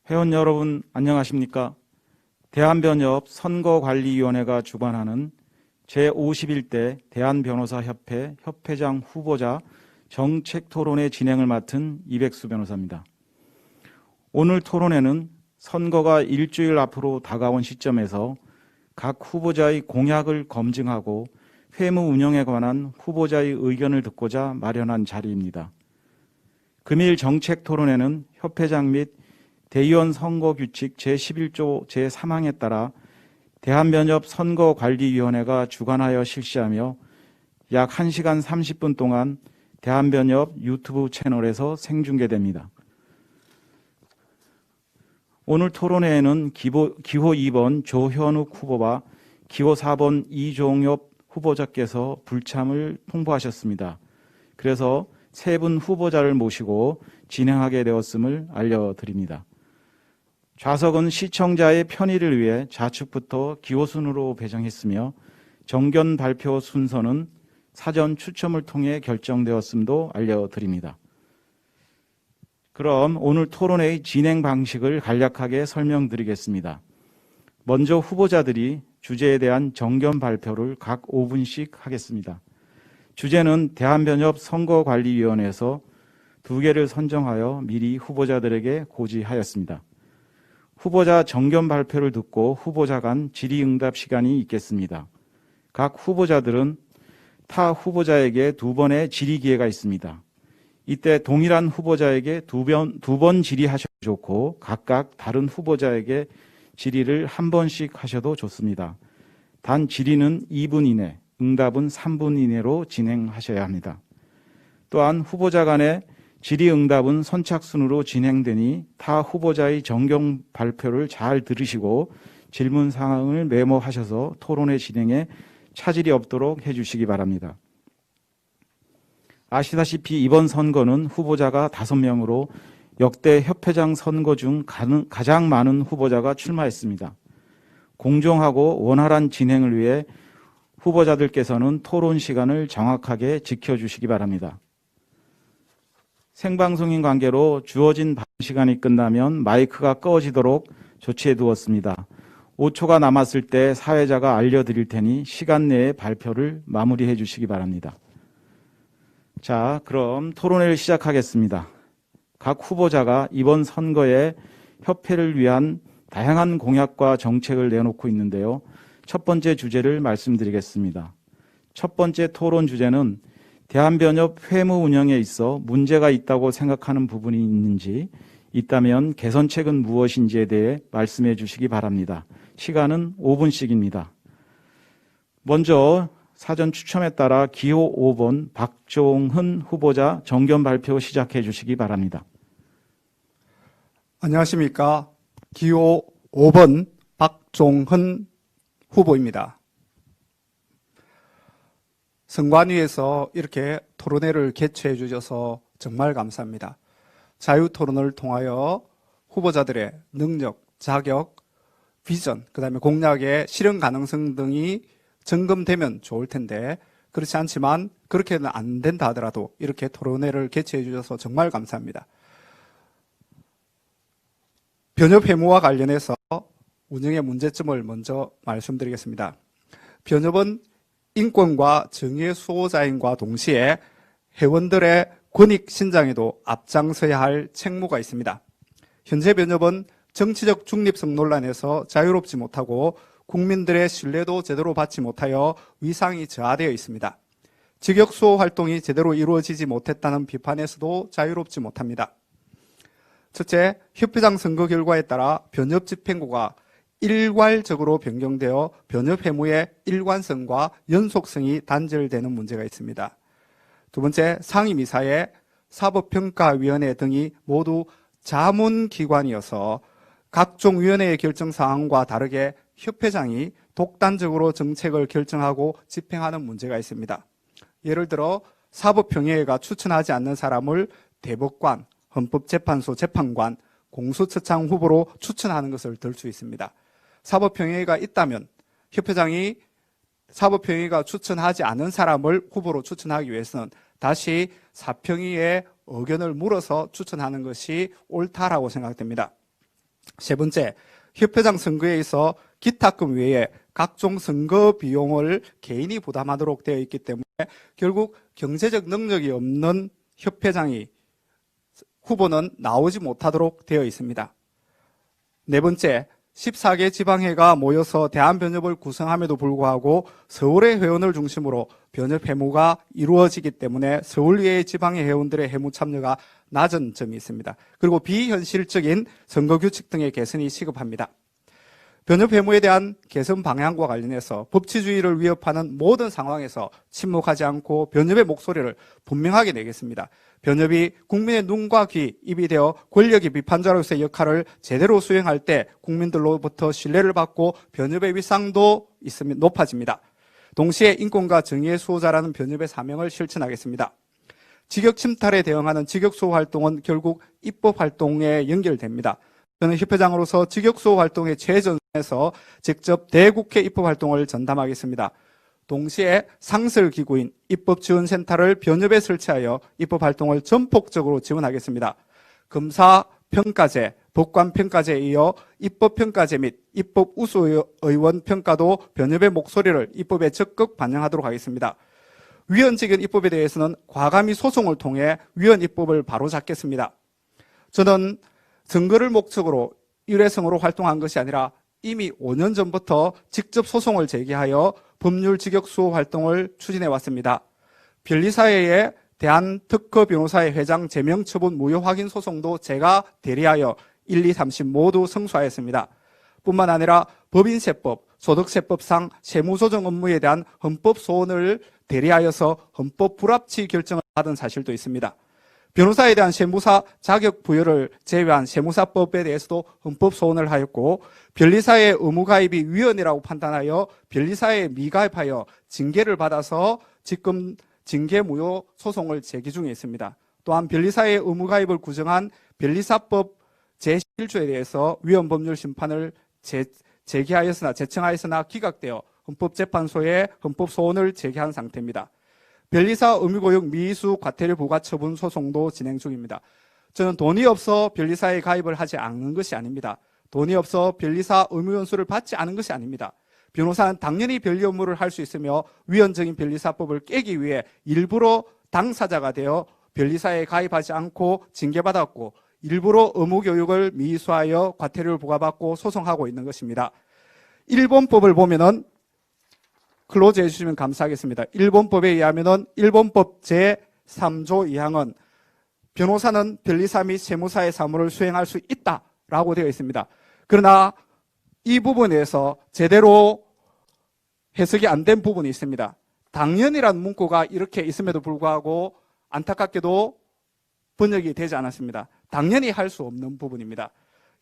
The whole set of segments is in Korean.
회원 여러분 안녕하십니까? 대한변협 선거관리위원회가 주관하는 제51대 대한변호사협회 협회장 후보자 정책토론회 진행을 맡은 이백수 변호사입니다. 오늘 토론회는 선거가 일주일 앞으로 다가온 시점에서 각 후보자의 공약을 검증하고 회무 운영에 관한 후보자의 의견을 듣고자 마련한 자리입니다. 금일 정책토론회는 협회장 및 대의원 선거규칙 제11조 제3항에 따라 대한변협 선거관리위원회가 주관하여 실시하며 약 1시간 30분 동안 대한변협 유튜브 채널에서 생중계됩니다. 오늘 토론회에는 기호 2번 조현욱 후보와 기호 4번 이종엽 후보자께서 불참을 통보하셨습니다. 그래서 세 분 후보자를 모시고 진행하게 되었음을 알려드립니다. 좌석은 시청자의 편의를 위해 좌측부터 기호순으로 배정했으며 정견 발표 순서는 사전 추첨을 통해 결정되었음도 알려드립니다. 그럼 오늘 토론회의 진행 방식을 간략하게 설명드리겠습니다. 먼저 후보자들이 주제에 대한 정견 발표를 각 5분씩 하겠습니다. 주제는 대한변협 선거관리위원회에서 2개를 선정하여 미리 후보자들에게 고지하였습니다. 후보자 정견 발표를 듣고 후보자 간 질의응답 시간이 있겠습니다. 각 후보자들은 타 후보자에게 2번의 질의 기회가 있습니다. 이때 동일한 후보자에게 두 번 질의하셔도 좋고 각각 다른 후보자에게 질의를 1번씩 하셔도 좋습니다. 단 질의는 2분 이내, 응답은 3분 이내로 진행하셔야 합니다. 또한 후보자 간의 질의응답은 선착순으로 진행되니 타 후보자의 정견 발표를 잘 들으시고 질문 사항을 메모하셔서 토론회 진행에 차질이 없도록 해주시기 바랍니다. 아시다시피 이번 선거는 후보자가 5명으로 역대 협회장 선거 중 가장 많은 후보자가 출마했습니다. 공정하고 원활한 진행을 위해 후보자들께서는 토론 시간을 정확하게 지켜주시기 바랍니다. 생방송인 관계로 주어진 시간이 끝나면 마이크가 꺼지도록 조치해 두었습니다. 5초가 남았을 때 사회자가 알려드릴 테니 시간 내에 발표를 마무리해 주시기 바랍니다. 자, 그럼 토론회를 시작하겠습니다. 각 후보자가 이번 선거에 협회를 위한 다양한 공약과 정책을 내놓고 있는데요. 첫 번째 주제를 말씀드리겠습니다. 첫 번째 토론 주제는 대한변협 회무 운영에 있어 문제가 있다고 생각하는 부분이 있는지, 있다면 개선책은 무엇인지에 대해 말씀해 주시기 바랍니다. 시간은 5분씩입니다. 먼저 사전 추첨에 따라 기호 5번 박종훈 후보자 정견 발표 시작해 주시기 바랍니다. 안녕하십니까. 기호 5번 박종훈 후보입니다. 선관위에서 이렇게 토론회를 개최해 주셔서 정말 감사합니다. 자유토론을 통하여 후보자들의 능력, 자격, 비전, 그다음에 공약의 실현 가능성 등이 점검되면 좋을 텐데 그렇지 않지만 그렇게는 안 된다 하더라도 이렇게 토론회를 개최해 주셔서 정말 감사합니다. 변협 회무와 관련해서 운영의 문제점을 먼저 말씀드리겠습니다. 변협은 인권과 정의의 수호자인과 동시에 회원들의 권익 신장에도 앞장서야 할 책무가 있습니다. 현재 변협은 정치적 중립성 논란에서 자유롭지 못하고 국민들의 신뢰도 제대로 받지 못하여 위상이 저하되어 있습니다. 직역수호 활동이 제대로 이루어지지 못했다는 비판에서도 자유롭지 못합니다. 첫째, 협회장 선거 결과에 따라 변협 집행부가 일괄적으로 변경되어 변협 회무의 일관성과 연속성이 단절되는 문제가 있습니다. 두 번째, 상임이사회, 사법평가위원회 등이 모두 자문기관이어서 각종 위원회의 결정 사항과 다르게 협회장이 독단적으로 정책을 결정하고 집행하는 문제가 있습니다. 예를 들어 사법평의회가 추천하지 않는 사람을 대법관, 헌법재판소 재판관, 공수처장 후보로 추천하는 것을 들 수 있습니다. 사법평의회가 있다면 협회장이 사법평의회가 추천하지 않은 사람을 후보로 추천하기 위해서는 다시 사평의회의 의견을 물어서 추천하는 것이 옳다라고 생각됩니다. 세 번째, 협회장 선거에 있어 기탁금 외에 각종 선거 비용을 개인이 부담하도록 되어 있기 때문에 결국 경제적 능력이 없는 협회장이 후보는 나오지 못하도록 되어 있습니다. 네 번째, 14개 지방회가 모여서 대한변협을 구성함에도 불구하고 서울의 회원을 중심으로 변협 회무가 이루어지기 때문에 서울 외의 지방의 회원들의 회무 참여가 낮은 점이 있습니다. 그리고 비현실적인 선거규칙 등의 개선이 시급합니다. 변협 회무에 대한 개선 방향과 관련해서 법치주의를 위협하는 모든 상황에서 침묵하지 않고 변협의 목소리를 분명하게 내겠습니다. 변협이 국민의 눈과 귀, 입이 되어 권력의 비판자로서의 역할을 제대로 수행할 때 국민들로부터 신뢰를 받고 변협의 위상도 높아집니다. 동시에 인권과 정의의 수호자라는 변협의 사명을 실천하겠습니다. 직역 침탈에 대응하는 직역수호 활동은 결국 입법 활동에 연결됩니다. 저는 협회장으로서 직역수호 활동의 최전선에서 직접 대국회 입법 활동을 전담하겠습니다. 동시에 상설기구인 입법지원센터를 변협에 설치하여 입법 활동을 전폭적으로 지원하겠습니다. 검사평가제, 법관평가제에 이어 입법평가제 및 입법우수의원 평가도 변협의 목소리를 입법에 적극 반영하도록 하겠습니다. 위헌적인 입법에 대해서는 과감히 소송을 통해 위헌 입법을 바로잡겠습니다. 저는 선거를 목적으로 일회성으로 활동한 것이 아니라 이미 5년 전부터 직접 소송을 제기하여 법률 직역수호 활동을 추진해 왔습니다. 변리사회의 대한특허변호사회 회장 제명 처분 무효 확인 소송도 제가 대리하여 1, 2, 3심 모두 승소하였습니다. 뿐만 아니라 법인세법, 소득세법상 세무조정 업무에 대한 헌법 소원을 대리하여서 헌법 불합치 결정을 받은 사실도 있습니다. 변호사에 대한 세무사 자격 부여를 제외한 세무사법에 대해서도 헌법 소원을 하였고 변리사의 의무가입이 위헌이라고 판단하여 변리사에 미가입하여 징계를 받아서 지금 징계무효 소송을 제기 중에 있습니다. 또한 변리사의 의무가입을 구정한 변리사법 제11조에 대해서 위헌법률 심판을 제청하였으나 기각되어 헌법재판소에 헌법소원을 제기한 상태입니다. 변리사 의무고용 미수 과태료 부과 처분 소송도 진행 중입니다. 저는 돈이 없어 변리사에 가입을 하지 않는 것이 아닙니다. 돈이 없어 변리사 의무연수를 받지 않은 것이 아닙니다. 변호사는 당연히 변리 업무를 할 수 있으며 위헌적인 변리사법을 깨기 위해 일부러 당사자가 되어 변리사에 가입하지 않고 징계받았고 일부러 의무교육을 미수하여 과태료를 부과받고 소송하고 있는 것입니다. 일본법을 보면은 클로즈 해주시면 감사하겠습니다. 일본법에 의하면은 일본법 제3조 2항은 변호사는 변리사 및 세무사의 사무를 수행할 수 있다라고 되어 있습니다. 그러나 이 부분에서 제대로 해석이 안 된 부분이 있습니다. 당연이라는 문구가 이렇게 있음에도 불구하고 안타깝게도 번역이 되지 않았습니다. 당연히 할 수 없는 부분입니다.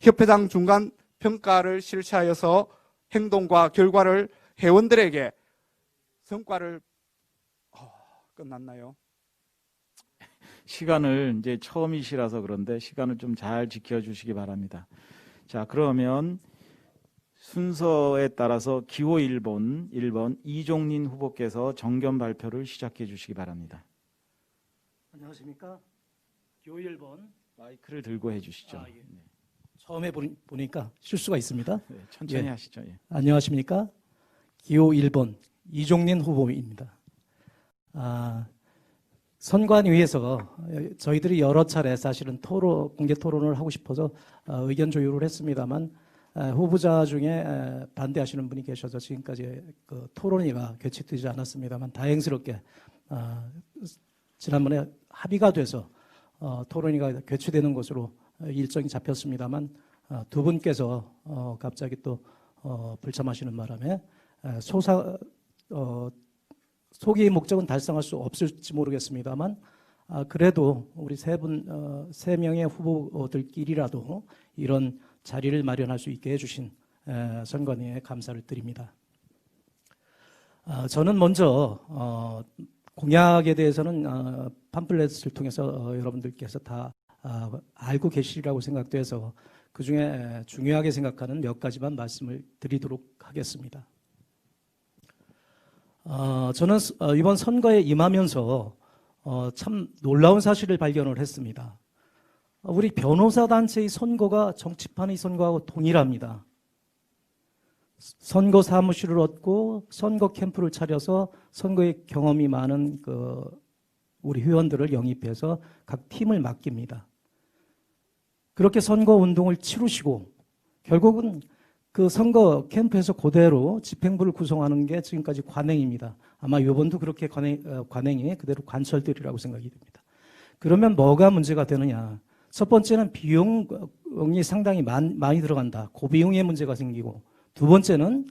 협회장 중간 평가를 실시하여서 행동과 결과를 회원들에게 성과를 끝났나요? 시간을 이제 처음이시라서 그런데 시간을 좀 잘 지켜주시기 바랍니다. 자, 그러면 순서에 따라서 기호 1번 이종린 후보께서 정견 발표를 시작해 주시기 바랍니다. 안녕하십니까? 기호 1번. 마이크를 들고 해주시죠. 예. 처음에 보니까 실수가 있습니다. 네, 천천히 예. 하시죠. 예. 안녕하십니까? 기호 1번 이종린 후보입니다. 선관위에서 저희들이 여러 차례 사실은 공개 토론을 하고 싶어서 의견 조율을 했습니다만 후보자 중에 반대하시는 분이 계셔서 지금까지 그 토론회가 개최되지 않았습니다만 다행스럽게 지난번에 합의가 돼서 토론회가 개최되는 것으로 일정이 잡혔습니다만 두 분께서 갑자기 또 불참하시는 바람에 소기의 목적은 달성할 수 없을지 모르겠습니다만 그래도 우리 세 명의 후보들끼리라도 이런 자리를 마련할 수 있게 해주신 선관위에 감사를 드립니다. 저는 먼저 공약에 대해서는 팜플렛을 통해서 여러분들께서 다 알고 계시리라고 생각돼서 그중에 중요하게 생각하는 몇 가지만 말씀을 드리도록 하겠습니다. 저는 이번 선거에 임하면서 참 놀라운 사실을 발견을 했습니다. 우리 변호사 단체의 선거가 정치판의 선거하고 동일합니다. 선거 사무실을 얻고 선거 캠프를 차려서 선거의 경험이 많은 우리 회원들을 영입해서 각 팀을 맡깁니다. 그렇게 선거 운동을 치르시고 결국은 그 선거 캠프에서 그대로 집행부를 구성하는 게 지금까지 관행입니다. 아마 이번도 그렇게 관행이 그대로 관철되리라고 생각이 됩니다. 그러면 뭐가 문제가 되느냐? 첫 번째는 비용이 상당히 많이 들어간다. 고비용의 문제가 생기고, 두 번째는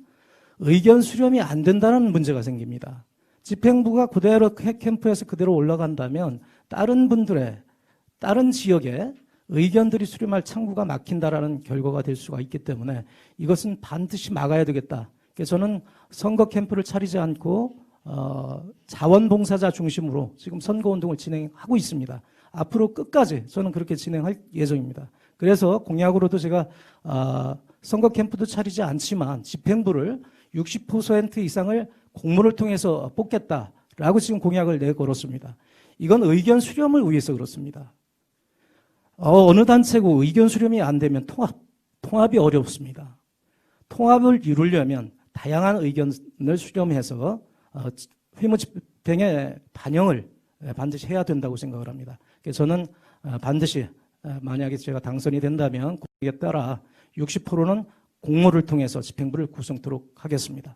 의견 수렴이 안 된다는 문제가 생깁니다. 집행부가 그대로 캠프에서 그대로 올라간다면 다른 지역에 의견들이 수렴할 창구가 막힌다라는 결과가 될 수가 있기 때문에 이것은 반드시 막아야 되겠다. 그래서 저는 선거 캠프를 차리지 않고 자원봉사자 중심으로 지금 선거운동을 진행하고 있습니다. 앞으로 끝까지 저는 그렇게 진행할 예정입니다. 그래서 공약으로도 제가 선거 캠프도 차리지 않지만 집행부를 60% 이상을 공모를 통해서 뽑겠다라고 지금 공약을 내걸었습니다. 이건 의견 수렴을 위해서 그렇습니다. 어느 단체고 의견 수렴이 안 되면 통합이 어렵습니다. 통합을 이루려면 다양한 의견을 수렴해서 회무 집행의 반영을 반드시 해야 된다고 생각을 합니다. 그래서 저는 반드시 만약에 제가 당선이 된다면 거기에 따라 60%는 공모를 통해서 집행부를 구성토록 하겠습니다.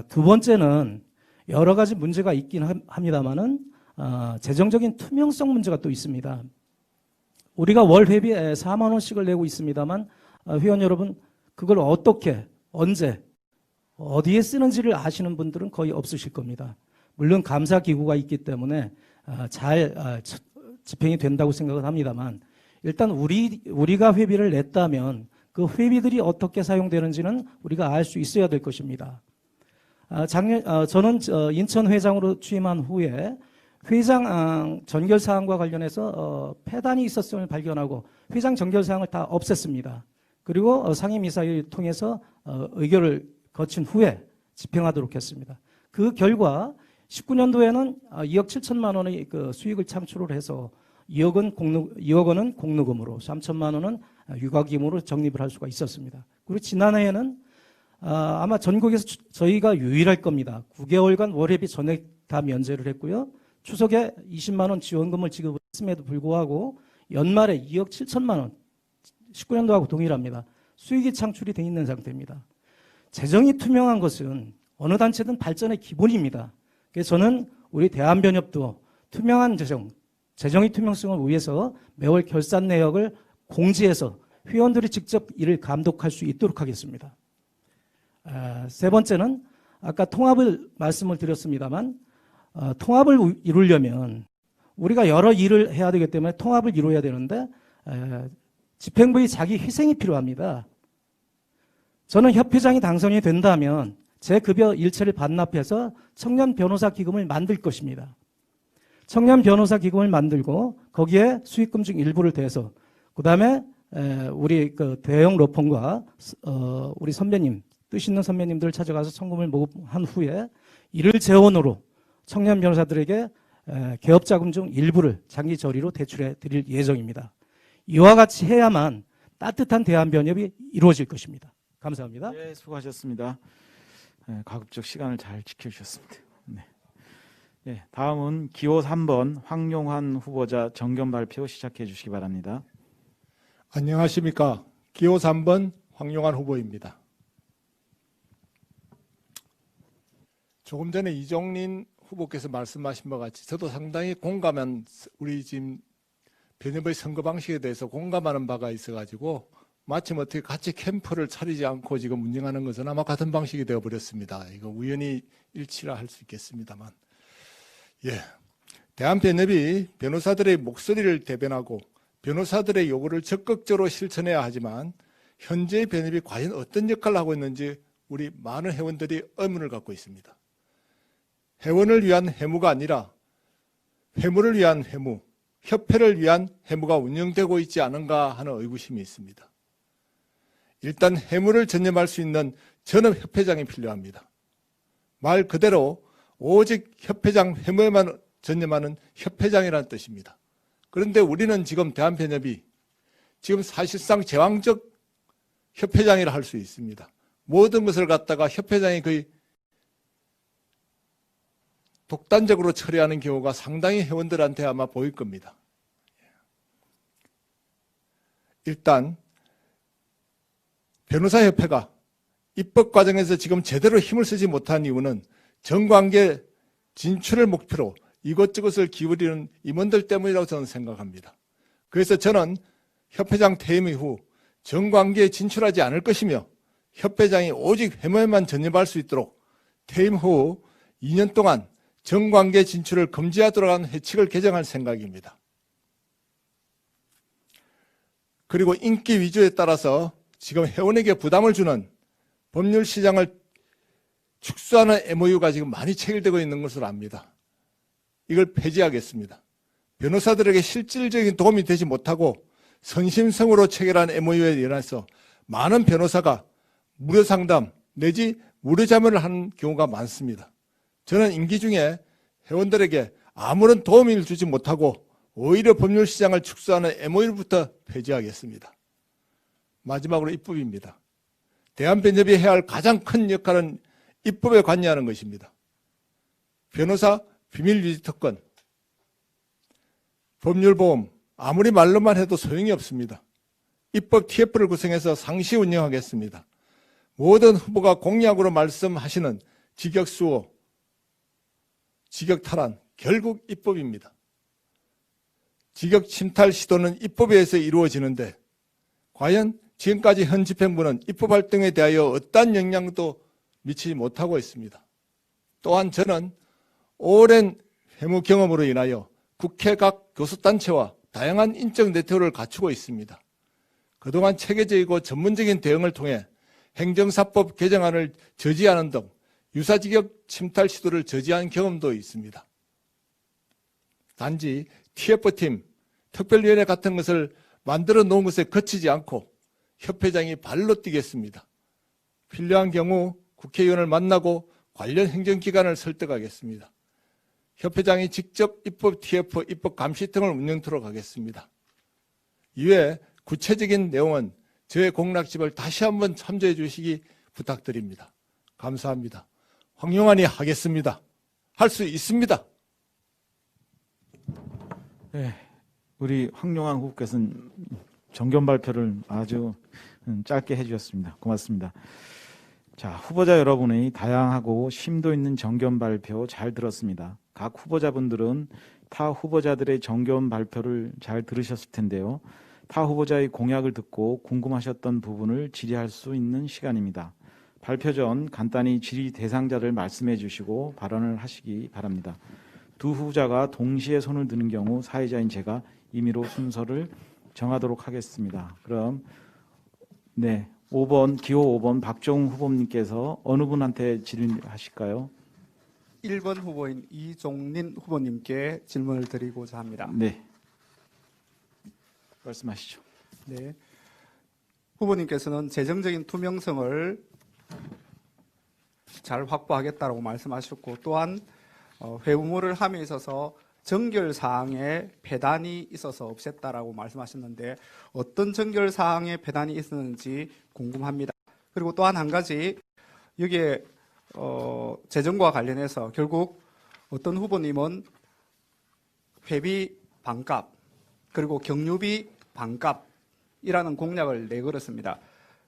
두 번째는 여러 가지 문제가 있긴 합니다만은 재정적인 투명성 문제가 또 있습니다. 우리가 월 회비에 4만 원씩을 내고 있습니다만 회원 여러분 그걸 어떻게 언제 어디에 쓰는지를 아시는 분들은 거의 없으실 겁니다. 물론 감사기구가 있기 때문에 잘 집행이 된다고 생각은 합니다만 일단 우리가 회비를 냈다면 그 회비들이 어떻게 사용되는지는 우리가 알 수 있어야 될 것입니다. 저는 인천 회장으로 취임한 후에 회장 전결 사항과 관련해서 폐단이 있었음을 발견하고 회장 전결 사항을 다 없앴습니다. 그리고 상임이사를 통해서 의결을 거친 후에 집행하도록 했습니다. 그 결과 19년도에는 2억 7천만 원의 수익을 창출을 해서 2억 원은 공로금으로 3천만 원은 유가기금으로 적립을 할 수가 있었습니다. 그리고 지난해에는 아마 전국에서 저희가 유일할 겁니다. 9개월간 월회비 전액 다 면제를 했고요. 추석에 20만 원 지원금을 지급했음에도 불구하고 연말에 2억 7천만 원, 19년도하고 동일합니다. 수익이 창출이 돼 있는 상태입니다. 재정이 투명한 것은 어느 단체든 발전의 기본입니다. 그래서 저는 우리 대한변협도 투명한 재정의 투명성을 위해서 매월 결산 내역을 공지해서 회원들이 직접 이를 감독할 수 있도록 하겠습니다. 세 번째는 아까 통합을 말씀을 드렸습니다만 통합을 이루려면 우리가 여러 일을 해야 되기 때문에 통합을 이루어야 되는데 집행부의 자기 희생이 필요합니다. 저는 협회장이 당선이 된다면 제 급여 일체를 반납해서 청년 변호사 기금을 만들 것입니다. 청년 변호사 기금을 만들고 거기에 수익금 중 일부를 대서 그다음에 우리 대형 로펌과 우리 선배님 뜻 있는 선배님들을 찾아가서 성금을 모금한 후에 이를 재원으로 청년 변호사들에게 개업자금 중 일부를 장기 저리로 대출해 드릴 예정입니다. 이와 같이 해야만 따뜻한 대한변협이 이루어질 것입니다. 감사합니다. 네, 수고하셨습니다. 가급적 시간을 잘 지켜주셨습니다. 네. 네, 다음은 기호 3번 황용환 후보자 정견 발표 시작해 주시기 바랍니다. 안녕하십니까. 기호 3번 황용환 후보입니다. 조금 전에 이종린 후보께서 말씀하신 것 같이 저도 상당히 공감한 우리 지금 변협의 선거 방식에 대해서 공감하는 바가 있어가지고 마침 어떻게 같이 캠프를 차리지 않고 지금 운영하는 것은 아마 같은 방식이 되어버렸습니다. 이거 우연히 일치라 할 수 있겠습니다만. 대한변협이 변호사들의 목소리를 대변하고 변호사들의 요구를 적극적으로 실천해야 하지만 현재의 변협이 과연 어떤 역할을 하고 있는지 우리 많은 회원들이 의문을 갖고 있습니다. 회원을 위한 회무가 아니라 회무를 위한 회무, 협회를 위한 회무가 운영되고 있지 않은가 하는 의구심이 있습니다. 일단 회무를 전념할 수 있는 전업협회장이 필요합니다. 말 그대로 오직 협회장 회무에만 전념하는 협회장이라는 뜻입니다. 그런데 우리는 지금 대한변협이 지금 사실상 제왕적 협회장이라 할 수 있습니다. 모든 것을 갖다가 협회장이 거의 독단적으로 처리하는 경우가 상당히 회원들한테 아마 보일 겁니다. 일단 변호사협회가 입법 과정에서 지금 제대로 힘을 쓰지 못한 이유는 정관계 진출을 목표로 이것저것을 기울이는 임원들 때문이라고 저는 생각합니다. 그래서 저는 협회장 퇴임 이후 정관계에 진출하지 않을 것이며 협회장이 오직 회무에만 전념할 수 있도록 퇴임 후 2년 동안 정관계 진출을 금지하도록 하는 회칙을 개정할 생각입니다. 그리고 인기 위주에 따라서 지금 회원에게 부담을 주는 법률 시장을 축소하는 MOU가 지금 많이 체결되고 있는 것으로 압니다. 이걸 폐지하겠습니다. 변호사들에게 실질적인 도움이 되지 못하고 선심성으로 체결한 MOU에 연해서 많은 변호사가 무료 상담 내지 무료 자문을 하는 경우가 많습니다. 저는 임기 중에 회원들에게 아무런 도움을 주지 못하고 오히려 법률 시장을 축소하는 MOU부터 폐지하겠습니다. 마지막으로 입법입니다. 대한변협이 해야 할 가장 큰 역할은 입법에 관여하는 것입니다. 변호사 비밀유지 특권, 법률보험, 아무리 말로만 해도 소용이 없습니다. 입법 TF를 구성해서 상시 운영하겠습니다. 모든 후보가 공약으로 말씀하시는 직역수호, 직역탈환, 결국 입법입니다. 직역 침탈 시도는 입법에 의해서 이루어지는데 과연 지금까지 현 집행부는 입법 활동에 대하여 어떠한 영향도 미치지 못하고 있습니다. 또한 저는 오랜 회무 경험으로 인하여 국회 각 교수단체와 다양한 인적 네트워크를 갖추고 있습니다. 그동안 체계적이고 전문적인 대응을 통해 행정사법 개정안을 저지하는 등 유사직역 침탈 시도를 저지한 경험도 있습니다. 단지 TF팀, 특별위원회 같은 것을 만들어 놓은 것에 그치지 않고 협회장이 발로 뛰겠습니다. 필요한 경우 국회의원을 만나고 관련 행정기관을 설득하겠습니다. 협회장이 직접 입법 TF, 입법 감시 등을 운영토록 하겠습니다. 이외에 구체적인 내용은 저의 공략집을 다시 한번 참조해 주시기 부탁드립니다. 감사합니다. 황용안이 하겠습니다. 할 수 있습니다. 네, 우리 황용안 후보께서는 정견 발표를 아주 짧게 해주셨습니다. 고맙습니다. 자, 후보자 여러분의 다양하고 심도 있는 정견 발표 잘 들었습니다. 각 후보자분들은 타 후보자들의 정견 발표를 잘 들으셨을 텐데요. 타 후보자의 공약을 듣고 궁금하셨던 부분을 질의할 수 있는 시간입니다. 발표 전 간단히 질의 대상자를 말씀해 주시고 발언을 하시기 바랍니다. 두 후보자가 동시에 손을 드는 경우 사회자인 제가 임의로 순서를 정하도록 하겠습니다. 그럼 네, 5번 기호 5번 박종훈 후보님께서 어느 분한테 질의하실까요? 1번 후보인 이종린 후보님께 질문을 드리고자 합니다. 네, 말씀하시죠. 네. 후보님께서는 재정적인 투명성을 잘 확보하겠다고 말씀하셨고 또한 회무를 함에 있어서 정결사항에 배단이 있어서 없앴다라고 말씀하셨는데 어떤 정결사항에 배단이 있었는지 궁금합니다. 그리고 또한 한 가지 여기에 재정과 관련해서 결국 어떤 후보님은 회비 반값 그리고 경유비 반값이라는 공약을 내걸었습니다.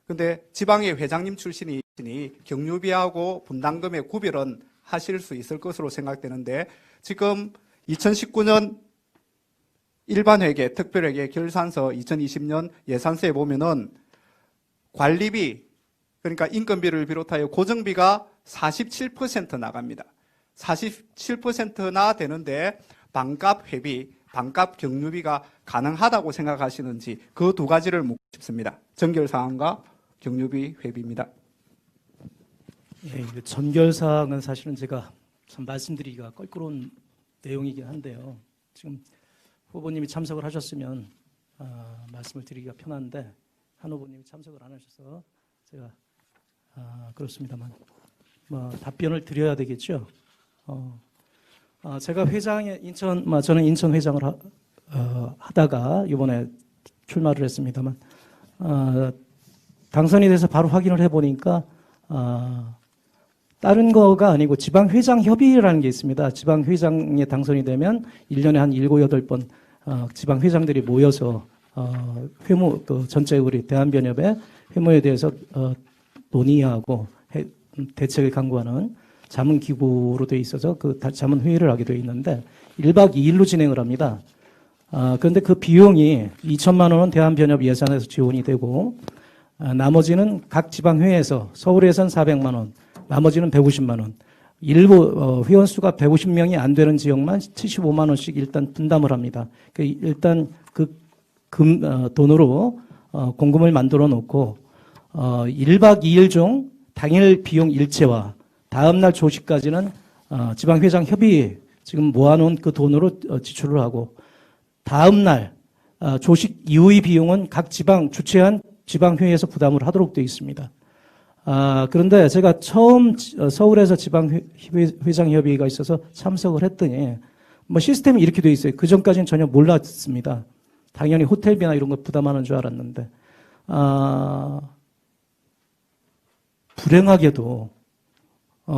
그런데 지방의 회장님 출신이시니 경유비하고 분담금의 구별은 하실 수 있을 것으로 생각되는데 지금 2019년 일반회계, 특별회계, 결산서 2020년 예산서에 보면은 관리비, 그러니까 인건비를 비롯하여 고정비가 47% 나갑니다. 47%나 되는데 반값 회비, 반값 경유비가 가능하다고 생각하시는지 그 두 가지를 묻고 싶습니다. 정결사항과 경유비 회비입니다. 예, 이 전결사항은 사실은 제가 참 말씀드리기가 껄끄러운 내용이긴 한데요. 지금 후보님이 참석을 하셨으면 말씀을 드리기가 편한데 한 후보님이 참석을 안 하셔서 제가 그렇습니다만 답변을 드려야 되겠죠. 제가 회장에 저는 인천 회장을 하다가 이번에 출마를 했습니다만 당선이 돼서 바로 확인을 해보니까 다른 거가 아니고 지방회장 협의회라는 게 있습니다. 지방회장에 당선이 되면 1년에 한 7, 8번 지방회장들이 모여서 회무, 전체 우리 대한변협의 회무에 대해서 논의하고 대책을 강구하는 자문기구로 되어 있어서 그 자문회의를 하게 되어 있는데 1박 2일로 진행을 합니다. 그런데 그 비용이 2천만 원은 대한변협 예산에서 지원이 되고 나머지는 각 지방회에서 서울에선 400만 원, 나머지는 150만 원. 일부 회원 수가 150명이 안 되는 지역만 75만 원씩 일단 분담을 합니다. 일단 그 돈으로 공금을 만들어 놓고 1박 2일 중 당일 비용 일체와 다음날 조식까지는 지방회장 협의 지금 모아놓은 그 돈으로 지출을 하고 다음날 조식 이후의 비용은 각 지방 주최한 지방회의에서 부담을 하도록 되어 있습니다. 그런데 제가 처음 서울에서 지방회장협의회가 있어서 참석을 했더니 뭐 시스템이 이렇게 되어 있어요. 그 전까지는 전혀 몰랐습니다. 당연히 호텔비나 이런 거 부담하는 줄 알았는데 불행하게도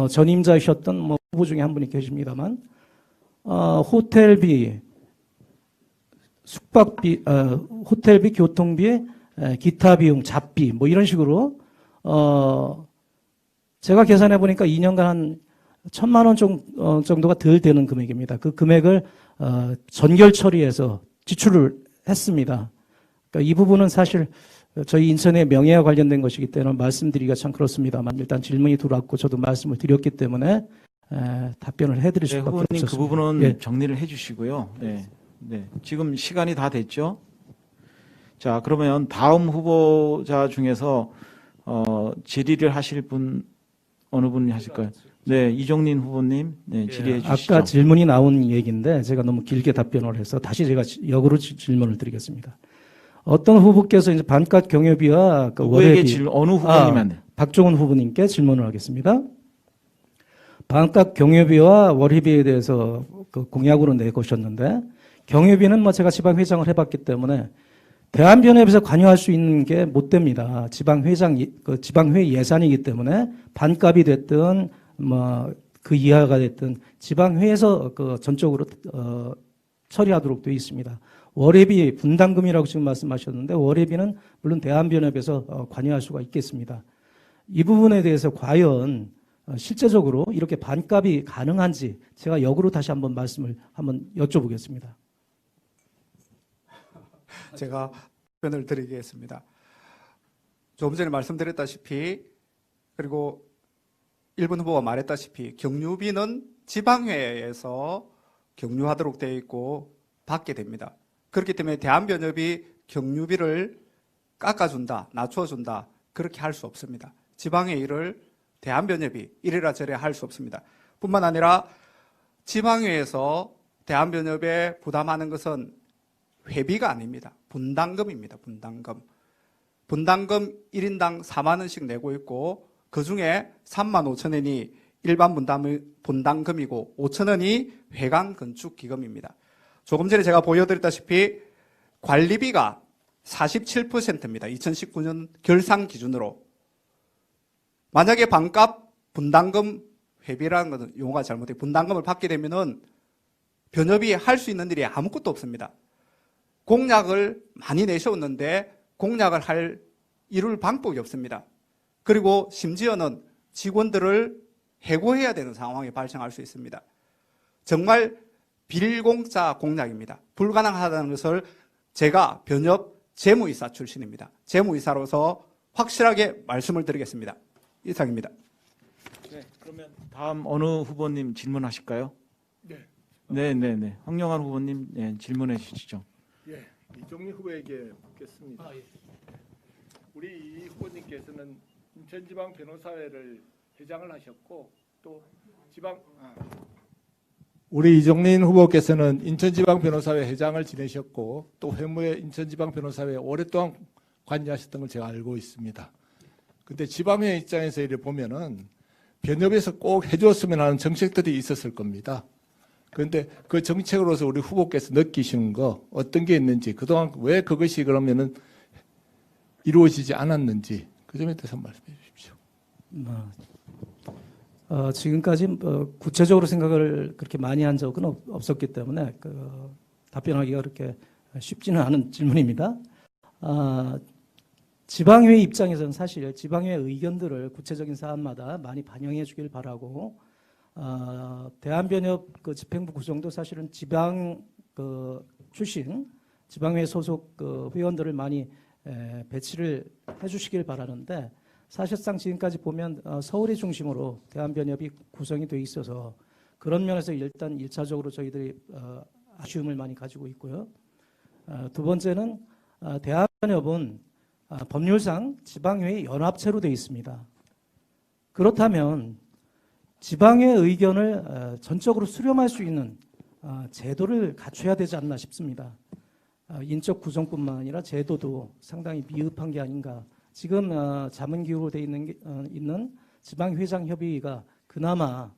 전임자이셨던 뭐 후보 중에 한 분이 계십니다만 호텔비, 숙박비, 호텔비, 교통비, 기타 비용, 잡비 뭐 이런 식으로 제가 계산해 보니까 2년간 한 1,000만 원 정도가 덜 되는 금액입니다. 그 금액을 전결 처리해서 지출을 했습니다. 그러니까 이 부분은 사실 저희 인천의 명예와 관련된 것이기 때문에 말씀드리기가 참 그렇습니다만 일단 질문이 들어왔고 저도 말씀을 드렸기 때문에 답변을 해드릴 수밖에 후보님 없었습니다. 그 부분은 예. 정리를 해주시고요. 네. 지금 시간이 다 됐죠. 자, 그러면 다음 후보자 중에서 질의를 하실 분 어느 분이 하실까요? 네, 이종린 후보님, 네, 질의해 주시죠. 아까 질문이 나온 얘기인데 제가 너무 길게 답변을 해서 다시 제가 역으로 질문을 드리겠습니다. 어떤 후보께서 이제 반값 경유비와 그 누구에게 월회비, 어느 후보님한테? 박종훈 후보님께 질문을 하겠습니다. 반값 경유비와 월회비에 대해서 그 공약으로 내거셨는데 경유비는 뭐 제가 지방회장을 해봤기 때문에 대한변협에서 관여할 수 있는 게 못 됩니다. 지방회 예산이기 때문에 반값이 됐든 뭐 그 이하가 됐든 지방회에서 그 전적으로 처리하도록 되어 있습니다. 월회비 분담금이라고 지금 말씀하셨는데 월회비는 물론 대한변협에서 관여할 수가 있겠습니다. 이 부분에 대해서 과연 실제적으로 이렇게 반값이 가능한지 제가 역으로 다시 한번 말씀을 한번 여쭤보겠습니다. 제가 답변을 드리겠습니다. 조금 전에 말씀드렸다시피 그리고 1번 후보가 말했다시피 경유비는 지방회에서 경유하도록 되어 있고 받게 됩니다. 그렇기 때문에 대한변협이 경유비를 깎아준다, 낮춰준다 그렇게 할 수 없습니다. 지방의 일을 대한변협이 이래라 저래라 할 수 없습니다. 뿐만 아니라 지방회에서 대한변협에 부담하는 것은 회비가 아닙니다. 분담금입니다. 분담금 1인당 4만 원씩 내고 있고 그중에 3만 5천 원이 일반 분담금이고 5천 원이 회관 건축 기금입니다. 조금 전에 제가 보여드렸다시피 관리비가 47%입니다. 2019년 결산 기준으로. 만약에 반값 분담금 회비라는 것은 용어가 잘못돼요. 분담금을 받게 되면은 변협이 할 수 있는 일이 아무것도 없습니다. 공약을 많이 내셨는데 공약을 이룰 방법이 없습니다. 그리고 심지어는 직원들을 해고해야 되는 상황이 발생할 수 있습니다. 정말 빌공짜 공약입니다. 불가능하다는 것을 제가 변협 재무이사 출신입니다. 재무이사로서 확실하게 말씀을 드리겠습니다. 이상입니다. 네, 그러면 다음 어느 후보님 질문하실까요? 네. 황영환 후보님 질문해 주시죠. 예, 이종리 후보에게 묻겠습니다. 우리 이 후보님께서는 인천지방 변호사회를 회장을 하셨고 또 우리 이종린 후보께서는 인천지방 변호사회 회장을 지내셨고 또 회무에 인천지방 변호사회에 오랫동안 관여하셨던 걸 제가 알고 있습니다. 근데 지방회 입장에서 이를 보면은 변협에서 꼭 해줬으면 하는 정책들이 있었을 겁니다. 그런데 그 정책으로서 우리 후보께서 느끼시는 거 어떤 게 있는지, 그동안 왜 그것이 그러면은 이루어지지 않았는지 그 점에 대해서 말씀해 주십시오. 지금까지 구체적으로 생각을 그렇게 많이 한 적은 없었기 때문에 답변하기가 그렇게 쉽지는 않은 질문입니다. 지방의회 입장에서는 사실 지방의회 의견들을 구체적인 사안마다 많이 반영해 주길 바라고, 대한변협 집행부 구성도 사실은 지방 출신 지방의회 소속 회원들을 많이 배치를 해주시길 바라는데, 사실상 지금까지 보면 서울이 중심으로 대한변협이 구성이 돼 있어서 그런 면에서 일단 1차적으로 저희들이 아쉬움을 많이 가지고 있고요. 두 번째는 대한변협은 법률상 지방회의 연합체로 되어 있습니다. 그렇다면 지방의 의견을 전적으로 수렴할 수 있는 제도를 갖춰야 되지 않나 싶습니다. 인적 구성뿐만 아니라 제도도 상당히 미흡한 게 아닌가. 지금 자문기구로 되어 있는 지방회장협의회가 그나마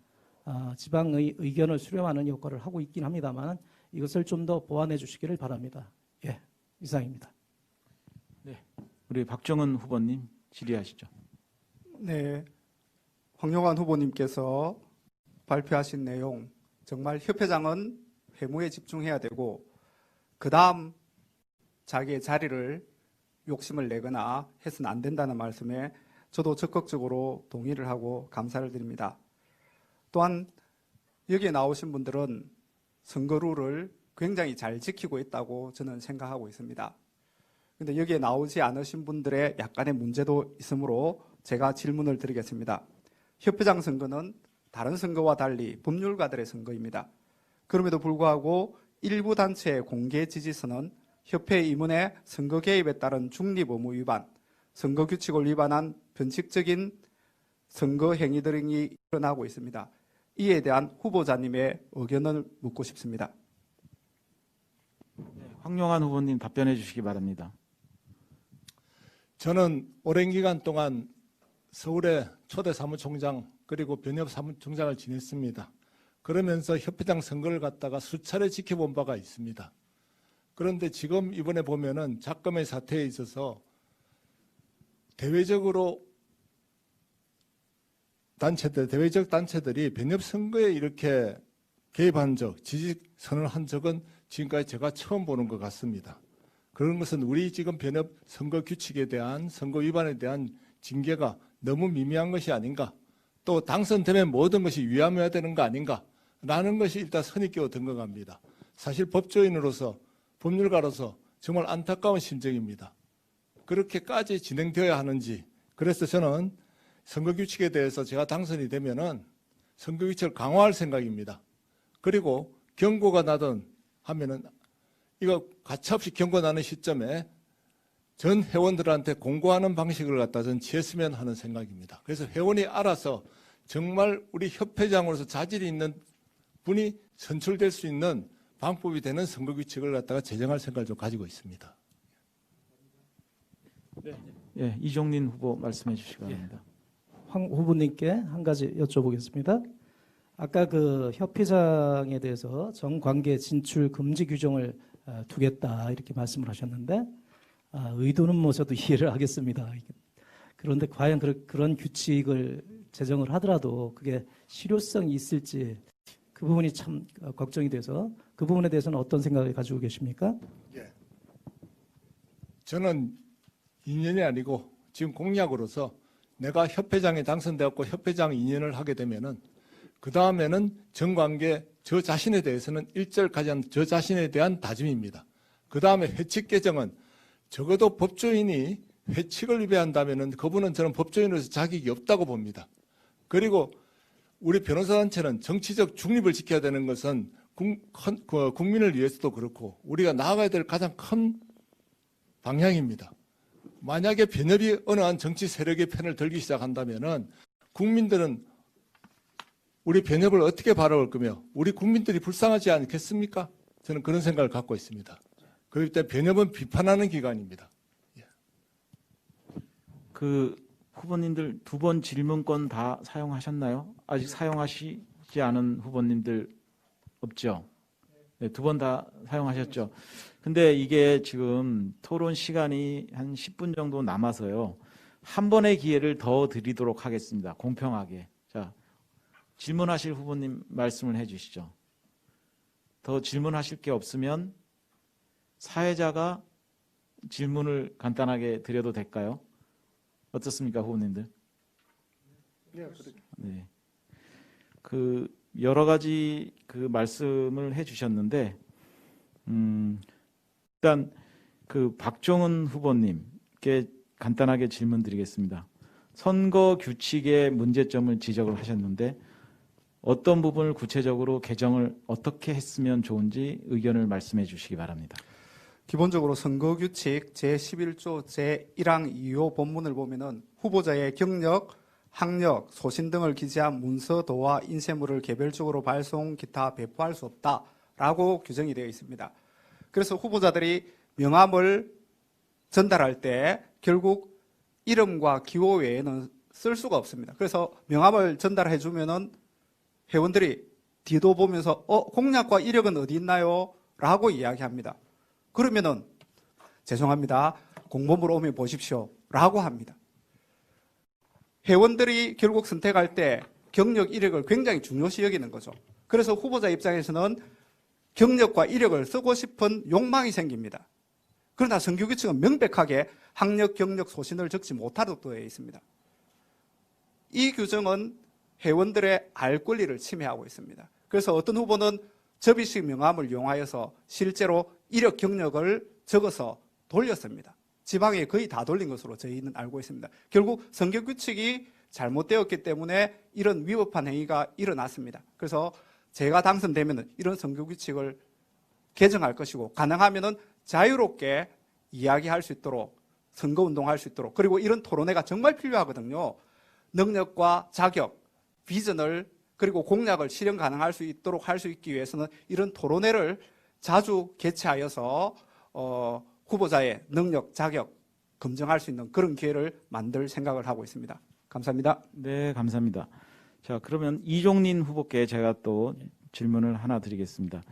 지방의 의견을 수렴하는 역할을 하고 있긴 합니다만, 이것을 좀 더 보완해 주시기를 바랍니다. 예, 이상입니다. 우리 박정은 후보님 질의하시죠. 네, 황용안 후보님께서 발표하신 내용, 정말 협회장은 회무에 집중해야 되고 그 다음 자기의 자리를 욕심을 내거나 해서는 안 된다는 말씀에 저도 적극적으로 동의를 하고 감사를 드립니다. 또한 여기에 나오신 분들은 선거룰을 굉장히 잘 지키고 있다고 저는 생각하고 있습니다. 그런데 여기에 나오지 않으신 분들의 약간의 문제도 있으므로 제가 질문을 드리겠습니다. 협회장 선거는 다른 선거와 달리 법률가들의 선거입니다. 그럼에도 불구하고 일부 단체의 공개 지지서는 협회 임원의 선거 개입에 따른 중립 의무 위반, 선거 규칙을 위반한 변칙적인 선거 행위 등이 일어나고 있습니다. 이에 대한 후보자님의 의견을 묻고 싶습니다. 황용안 후보님 답변해 주시기 바랍니다. 저는 오랜 기간 동안 서울의 초대 사무총장 그리고 변협 사무총장을 지냈습니다. 그러면서 협회장 선거를 갖다가 수차례 지켜본 바가 있습니다. 그런데 지금 이번에 보면은 작금의 사태에 있어서 대외적 단체들이 변협 선거에 이렇게 개입한 적, 지지선을 한 적은 지금까지 제가 처음 보는 것 같습니다. 그런 것은 우리 지금 변협 선거 규칙에 대한 선거 위반에 대한 징계가 너무 미미한 것이 아닌가, 또 당선되면 모든 것이 위험해야 되는 거 아닌가라는 것이 일단 선입견이 든 것 같습니다. 사실 법조인으로서 법률가로서 정말 안타까운 심정입니다. 그렇게까지 진행되어야 하는지. 그래서 저는 선거규칙에 대해서 제가 당선이 되면은 선거규칙을 강화할 생각입니다. 그리고 경고가 나든 하면은 이거 가차없이 경고 나는 시점에 전 회원들한테 공고하는 방식을 갖다 전 취했으면 하는 생각입니다. 그래서 회원이 알아서 정말 우리 협회장으로서 자질이 있는 분이 선출될 수 있는 방법이 되는 선거규칙을 갖다가 제정할 생각을 좀 가지고 있습니다. 예, 이종린 후보 말씀해 주시기 바랍니다. 황 후보님께 한 가지 여쭤보겠습니다. 아까 협회장에 대해서 정관계 진출 금지 규정을 두겠다 이렇게 말씀을 하셨는데, 의도는 뭐 저도 이해를 하겠습니다. 그런데 과연 그런 규칙을 제정을 하더라도 그게 실효성이 있을지 그 부분이 참 걱정이 돼서, 그 부분에 대해서는 어떤 생각을 가지고 계십니까? 예. 저는 2년이 아니고 지금 공약으로서 내가 협회장에 당선되었고 협회장 2년을 하게 되면은 그 다음에는 정관계 저 자신에 대해서는 일절까지 한 저 자신에 대한 다짐입니다. 그 다음에 회칙 개정은 적어도 법조인이 회칙을 위배한다면은 그분은 저는 법조인으로서 자격이 없다고 봅니다. 그리고 우리 변호사단체는 정치적 중립을 지켜야 되는 것은 국민을 위해서도 그렇고 우리가 나아가야 될 가장 큰 방향입니다. 만약에 변협이 어느 한 정치 세력의 편을 들기 시작한다면은 국민들은 우리 변협을 어떻게 바라볼 거며 우리 국민들이 불쌍하지 않겠습니까? 저는 그런 생각을 갖고 있습니다. 그렇기 때문에 변협은 비판하는 기관입니다. 그 후보님들 2번 질문권 다 사용하셨나요? 아직 사용하시지 않은 후보님들 없죠. 네, 2번 다 사용하셨죠. 근데 이게 지금 토론 시간이 한 10분 정도 남아서요. 한 번의 기회를 더 드리도록 하겠습니다. 공평하게. 자, 질문하실 후보님 말씀을 해주시죠. 더 질문하실 게 없으면 사회자가 질문을 간단하게 드려도 될까요? 어떻습니까, 후보님들? 네. 그 여러 가지 그 말씀을 해주셨는데, 일단 그 박종훈 후보님께 간단하게 질문드리겠습니다. 선거 규칙의 문제점을 지적을 하셨는데 어떤 부분을 구체적으로 개정을 어떻게 했으면 좋은지 의견을 말씀해 주시기 바랍니다. 기본적으로 선거규칙 제11조 제1항 2호 본문을 보면은 후보자의 경력, 학력, 소신 등을 기재한 문서도와 인쇄물을 개별적으로 발송, 기타 배포할 수 없다라고 규정이 되어 있습니다. 그래서 후보자들이 명함을 전달할 때 결국 이름과 기호 외에는 쓸 수가 없습니다. 그래서 명함을 전달해 주면은 회원들이 뒤도 보면서 공약과 이력은 어디 있나요? 라고 이야기합니다. 그러면은 죄송합니다. 공보부로 오면 보십시오. 라고 합니다. 회원들이 결국 선택할 때 경력, 이력을 굉장히 중요시 여기는 거죠. 그래서 후보자 입장에서는 경력과 이력을 쓰고 싶은 욕망이 생깁니다. 그러나 선거규칙은 명백하게 학력, 경력, 소신을 적지 못하도록 되어 있습니다. 이 규정은 회원들의 알 권리를 침해하고 있습니다. 그래서 어떤 후보는 접이식 명함을 이용하여서 실제로 이력 경력을 적어서 돌렸습니다. 지방에 거의 다 돌린 것으로 저희는 알고 있습니다. 결국 선거규칙이 잘못되었기 때문에 이런 위법한 행위가 일어났습니다. 그래서 제가 당선되면 이런 선거규칙을 개정할 것이고 가능하면 자유롭게 이야기할 수 있도록 선거운동할 수 있도록 그리고 이런 토론회가 정말 필요하거든요. 능력과 자격, 비전을 그리고 공약을 실현 가능할 수 있도록 할 수 있기 위해서는 이런 토론회를 자주 개최하여서 후보자의 능력, 자격 검증할 수 있는 그런 기회를 만들 생각을 하고 있습니다. 감사합니다. 네, 감사합니다. 자, 그러면 이종린 후보께 제가 또 질문을 하나 드리겠습니다.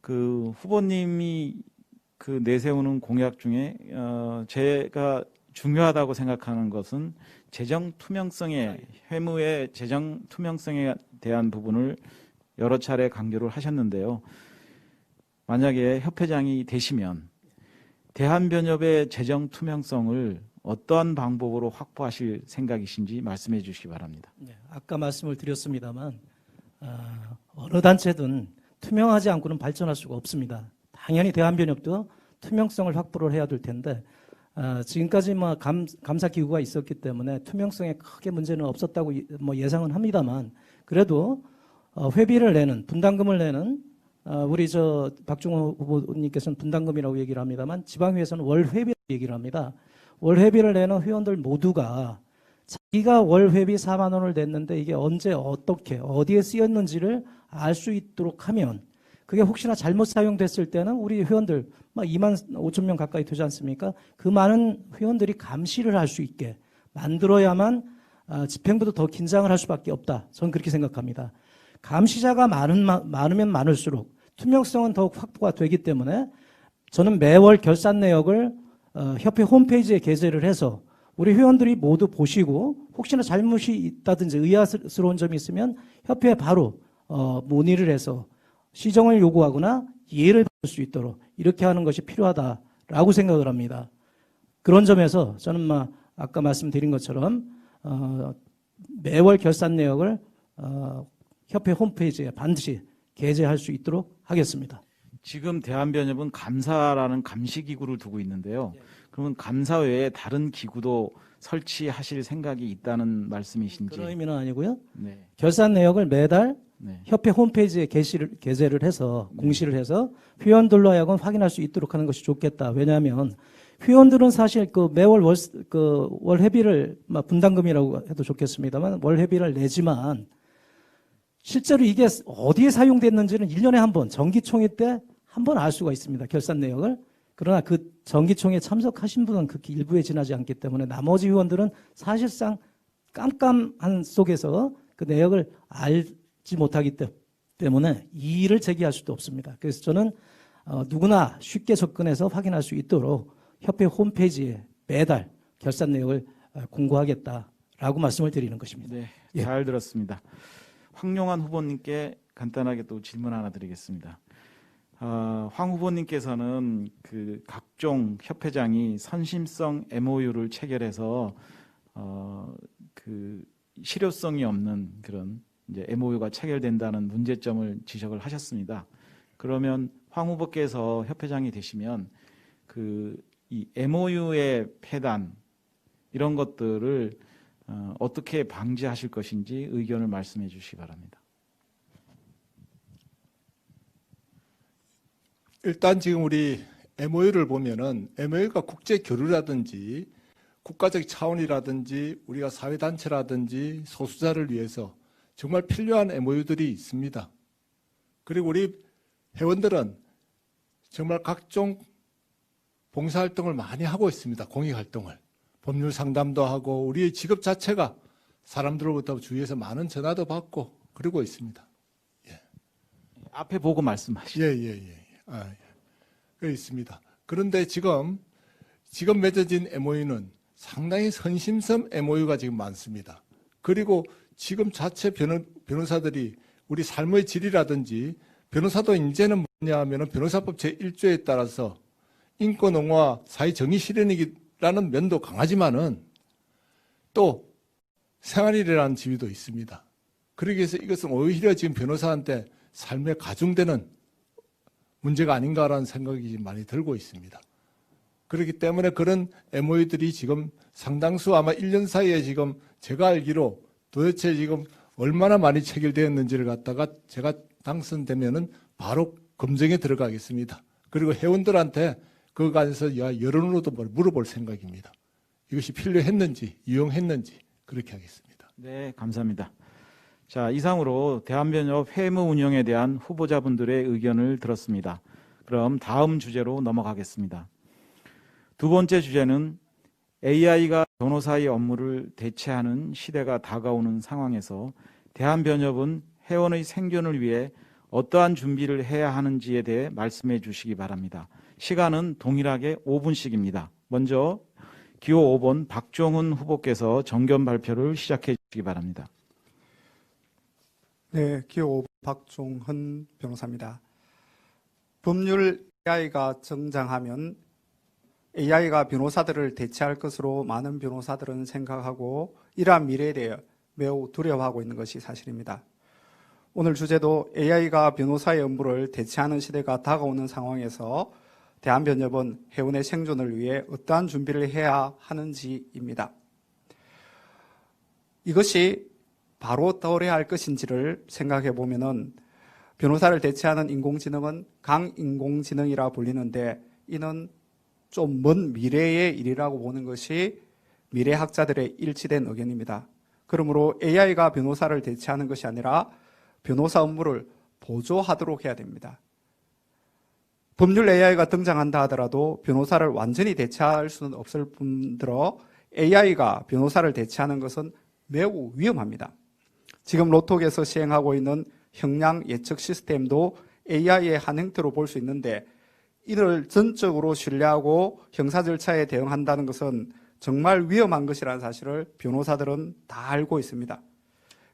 그 후보님이 그 내세우는 공약 중에 제가 중요하다고 생각하는 것은 재정 투명성에 회무의 재정 투명성에 대한 부분을 여러 차례 강조를 하셨는데요. 만약에 협회장이 되시면 대한변협의 재정 투명성을 어떠한 방법으로 확보하실 생각이신지 말씀해 주시기 바랍니다. 네, 아까 말씀을 드렸습니다만 어느 단체든 투명하지 않고는 발전할 수가 없습니다. 당연히 대한변협도 투명성을 확보를 해야 될 텐데 지금까지 뭐 감사 기구가 있었기 때문에 투명성에 크게 문제는 없었다고 뭐 예상은 합니다만 그래도 회비를 내는 분담금을 내는 우리 저 박종호 후보님께서는 분담금이라고 얘기를 합니다만 지방회에서는 월 회비라고 얘기를 합니다. 월 회비를 내는 회원들 모두가 자기가 월 회비 4만 원을 냈는데 이게 언제 어떻게 어디에 쓰였는지를 알 수 있도록 하면 그게 혹시나 잘못 사용됐을 때는 우리 회원들 막 2만 5천 명 가까이 되지 않습니까? 그 많은 회원들이 감시를 할 수 있게 만들어야만 집행부도 더 긴장을 할 수밖에 없다. 저는 그렇게 생각합니다. 감시자가 많으면 많을수록 투명성은 더욱 확보가 되기 때문에 저는 매월 결산 내역을 협회 홈페이지에 게재를 해서 우리 회원들이 모두 보시고 혹시나 잘못이 있다든지 의아스러운 점이 있으면 협회에 바로 문의를 해서 시정을 요구하거나 이해를 받을 수 있도록 이렇게 하는 것이 필요하다라고 생각을 합니다. 그런 점에서 저는 아까 말씀드린 것처럼 매월 결산 내역을 협회 홈페이지에 반드시 게재할 수 있도록 하겠습니다. 지금 대한변협은 감사라는 감시기구를 두고 있는데요. 그러면 감사 외에 다른 기구도 설치하실 생각이 있다는 말씀이신지? 그런 의미는 아니고요. 네. 결산 내역을 매달 네. 협회 홈페이지에 게재를 해서 공시를 해서 회원들로 하여금 확인할 수 있도록 하는 것이 좋겠다. 왜냐하면 회원들은 사실 그 매월 월 회비를 분담금이라고 해도 좋겠습니다만 월 회비를 내지만 실제로 이게 어디에 사용됐는지는 1년에 한 번 정기총회 때 한 번 알 수가 있습니다. 결산 내역을. 그러나 그 정기총회에 참석하신 분은 그렇게 일부에 지나지 않기 때문에 나머지 회원들은 사실상 깜깜한 속에서 그 내역을 알지 못하기 때문에 이의를 제기할 수도 없습니다. 그래서 저는 누구나 쉽게 접근해서 확인할 수 있도록 협회 홈페이지에 매달 결산 내역을 공고하겠다라고 말씀을 드리는 것입니다. 네, 예. 잘 들었습니다. 황용환 후보님께 간단하게 또 질문 하나 드리겠습니다. 황 후보님께서는 그 각종 협회장이 선심성 MOU를 체결해서 그 실효성이 없는 그런 이제 MOU가 체결된다는 문제점을 지적을 하셨습니다. 그러면 황 후보께서 협회장이 되시면 이 MOU의 폐단 이런 것들을 어떻게 방지하실 것인지 의견을 말씀해 주시기 바랍니다. 일단 지금 우리 MOU를 보면은 MOU가 국제 교류라든지 국가적 차원이라든지 우리가 사회단체라든지 소수자를 위해서 정말 필요한 MOU들이 있습니다. 그리고 우리 회원들은 정말 각종 봉사활동을 많이 하고 있습니다. 공익활동을. 법률 상담도 하고 우리의 직업 자체가 사람들로부터 주위에서 많은 전화도 받고 그러고 있습니다. 앞에 보고 말씀하시죠. 그 있습니다. 그런데 지금 맺어진 MOU는 상당히 선심성 MOU가 지금 많습니다. 그리고 지금 자체 변호사들이 우리 삶의 질이라든지 변호사도 이제는 뭐냐 하면은 변호사법 제1조에 따라서 인권 옹호와 사회 정의 실현이라는 면도 강하지만은 또 생활이라는 지위도 있습니다. 그러기 위해서 이것은 오히려 지금 변호사한테 삶에 가중되는 문제가 아닌가라는 생각이 많이 들고 있습니다. 그렇기 때문에 그런 MOU들이 지금 상당수 아마 1년 사이에 지금 제가 알기로 도대체 지금 얼마나 많이 체결되었는지를 갖다가 제가 당선되면은 바로 검증에 들어가겠습니다. 그리고 회원들한테 그거 가져서 여론으로도 물어볼 생각입니다. 이것이 필요했는지 유용했는지 그렇게 하겠습니다. 네, 감사합니다. 자, 이상으로 대한변협 회무 운영에 대한 후보자분들의 의견을 들었습니다. 그럼 다음 주제로 넘어가겠습니다. 두 번째 주제는 AI가 변호사의 업무를 대체하는 시대가 다가오는 상황에서 대한변협은 회원의 생존을 위해 어떠한 준비를 해야 하는지에 대해 말씀해 주시기 바랍니다. 시간은 동일하게 5분씩입니다. 먼저 기호 5번 박종훈 후보께서 정견 발표를 시작해 주시기 바랍니다. 네, 기호 5번 박종훈 변호사입니다. 법률 AI가 등장하면 AI가 변호사들을 대체할 것으로 많은 변호사들은 생각하고 이러한 미래에 대해 매우 두려워하고 있는 것이 사실입니다. 오늘 주제도 AI가 변호사의 업무를 대체하는 시대가 다가오는 상황에서 대한변협은 회원의 생존을 위해 어떠한 준비를 해야 하는지입니다. 이것이 바로 떠올려야 할 것인지를 생각해 보면은 변호사를 대체하는 인공지능은 강인공지능이라 불리는데 이는 좀 먼 미래의 일이라고 보는 것이 미래학자들의 일치된 의견입니다. 그러므로 AI가 변호사를 대체하는 것이 아니라 변호사 업무를 보조하도록 해야 됩니다. 법률 AI가 등장한다 하더라도 변호사를 완전히 대체할 수는 없을 뿐더러 AI가 변호사를 대체하는 것은 매우 위험합니다. 지금 로톡에서 시행하고 있는 형량 예측 시스템도 AI의 한 형태로 볼 수 있는데 이를 전적으로 신뢰하고 형사 절차에 대응한다는 것은 정말 위험한 것이라는 사실을 변호사들은 다 알고 있습니다.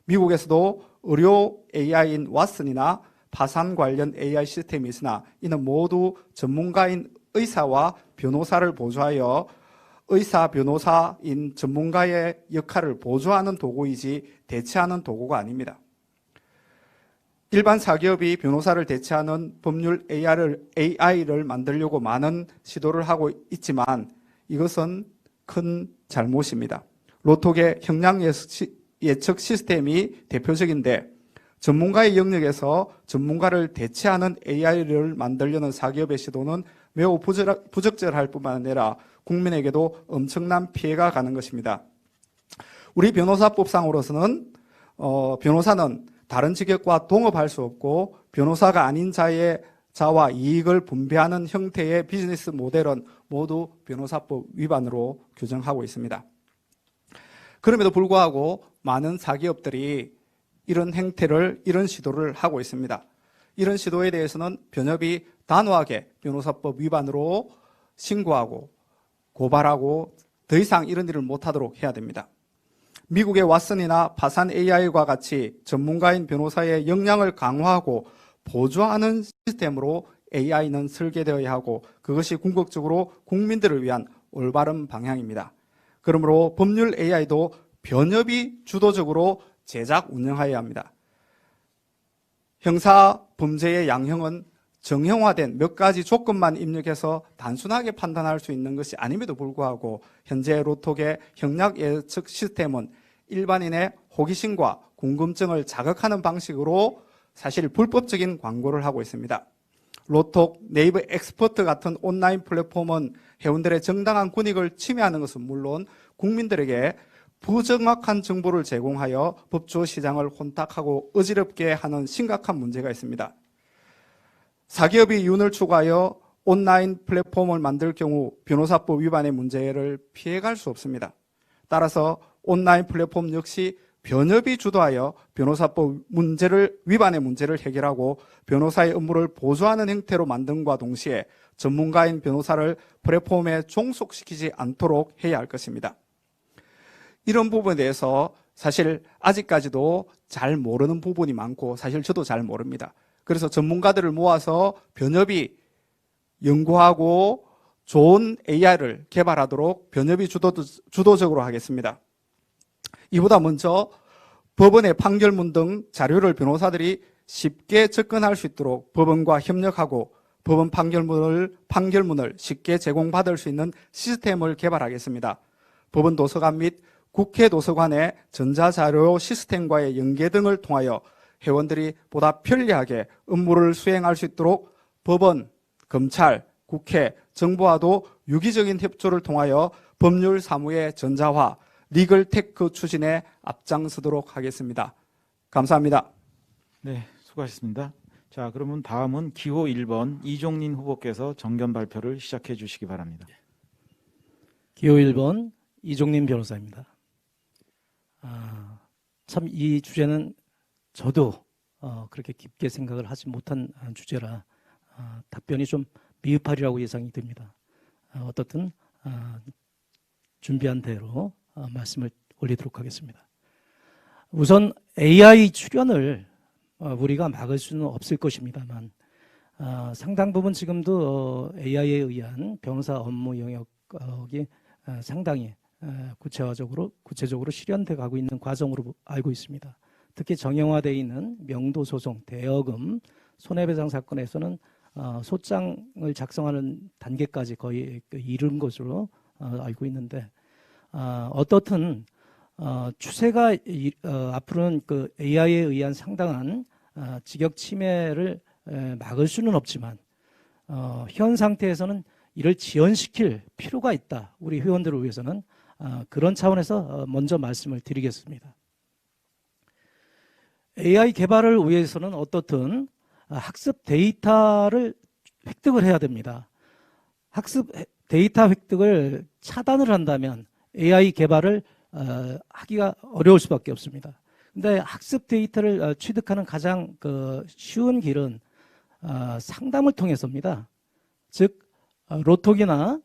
미국에서도 의료 AI인 왓슨이나 파산 관련 AI 시스템이 있으나 이는 모두 전문가인 의사와 변호사를 보조하여 의사, 변호사인 전문가의 역할을 보조하는 도구이지 대체하는 도구가 아닙니다. 일반 사기업이 변호사를 대체하는 법률 AI를 만들려고 많은 시도를 하고 있지만 이것은 큰 잘못입니다. 로톡의 형량 예측 시스템이 대표적인데 전문가의 영역에서 전문가를 대체하는 AI를 만들려는 사기업의 시도는 매우 부적절할 뿐만 아니라 국민에게도 엄청난 피해가 가는 것입니다. 우리 변호사법상으로서는 변호사는 다른 직역과 동업할 수 없고 변호사가 아닌 자와 이익을 분배하는 형태의 비즈니스 모델은 모두 변호사법 위반으로 규정하고 있습니다. 그럼에도 불구하고 많은 사기업들이 이런 행태를, 이런 시도를 하고 있습니다. 이런 시도에 대해서는 변협이 단호하게 변호사법 위반으로 신고하고 고발하고 더 이상 이런 일을 못하도록 해야 됩니다. 미국의 왓슨이나 파산 AI와 같이 전문가인 변호사의 역량을 강화하고 보조하는 시스템으로 AI는 설계되어야 하고 그것이 궁극적으로 국민들을 위한 올바른 방향입니다. 그러므로 법률 AI도 변협이 주도적으로 제작 운영하여야 합니다. 형사 범죄의 양형은 정형화된 몇 가지 조건만 입력해서 단순하게 판단할 수 있는 것이 아님에도 불구하고 현재 로톡의 형량 예측 시스템은 일반인의 호기심과 궁금증을 자극하는 방식으로 사실 불법적인 광고를 하고 있습니다. 로톡, 네이버 엑스퍼트 같은 온라인 플랫폼은 회원들의 정당한 권익을 침해하는 것은 물론 국민들에게 부정확한 정보를 제공하여 법조 시장을 혼탁하고 어지럽게 하는 심각한 문제가 있습니다. 사기업이 윤을 추구하여 온라인 플랫폼을 만들 경우 변호사법 위반의 문제를 피해갈 수 없습니다. 따라서 온라인 플랫폼 역시 변협이 주도하여 변호사법 위반의 문제를 해결하고 변호사의 업무를 보조하는 형태로 만듦과 동시에 전문가인 변호사를 플랫폼에 종속시키지 않도록 해야 할 것입니다. 이런 부분에 대해서 사실 아직까지도 잘 모르는 부분이 많고 사실 저도 잘 모릅니다. 그래서 전문가들을 모아서 변협이 연구하고 좋은 AI를 개발하도록 변협이 주도적으로 하겠습니다. 이보다 먼저 법원의 판결문 등 자료를 변호사들이 쉽게 접근할 수 있도록 법원과 협력하고 법원 판결문을 쉽게 제공받을 수 있는 시스템을 개발하겠습니다. 법원 도서관 및 국회 도서관의 전자자료 시스템과의 연계 등을 통하여 회원들이 보다 편리하게 업무를 수행할 수 있도록 법원, 검찰, 국회, 정부와도 유기적인 협조를 통하여 법률 사무의 전자화, 리글테크 추진에 앞장서도록 하겠습니다. 감사합니다. 네, 수고하셨습니다. 자, 그러면 다음은 기호 1번 이종린 후보께서 정견 발표를 시작해 주시기 바랍니다. 기호 1번 이종린 변호사입니다. 참 이 주제는 저도 그렇게 깊게 생각을 하지 못한 주제라 답변이 좀 미흡하리라고 예상이 됩니다. 어떻든 준비한 대로 말씀을 올리도록 하겠습니다. 우선 AI 출연을 우리가 막을 수는 없을 것입니다만 상당 부분 지금도 AI에 의한 변호사 업무 영역이 상당히 구체적으로 실현돼 가고 있는 과정으로 알고 있습니다. 특히 정형화되어 있는 명도소송, 대여금, 손해배상 사건에서는 소장을 작성하는 단계까지 거의 이른 것으로 알고 있는데 어떻든 추세가 앞으로는 그 AI에 의한 상당한 직역 침해를 막을 수는 없지만 현 상태에서는 이를 지연시킬 필요가 있다. 우리 회원들을 위해서는 그런 차원에서 먼저 말씀을 드리겠습니다. AI 개발을 위해서는 어떻든 학습 데이터를 획득을 해야 됩니다. 학습 데이터 획득을 차단을 한다면 AI 개발을 하기가 어려울 수밖에 없습니다. 근데 학습 데이터를 취득하는 가장 쉬운 길은 상담을 통해서입니다. 즉 로톡이나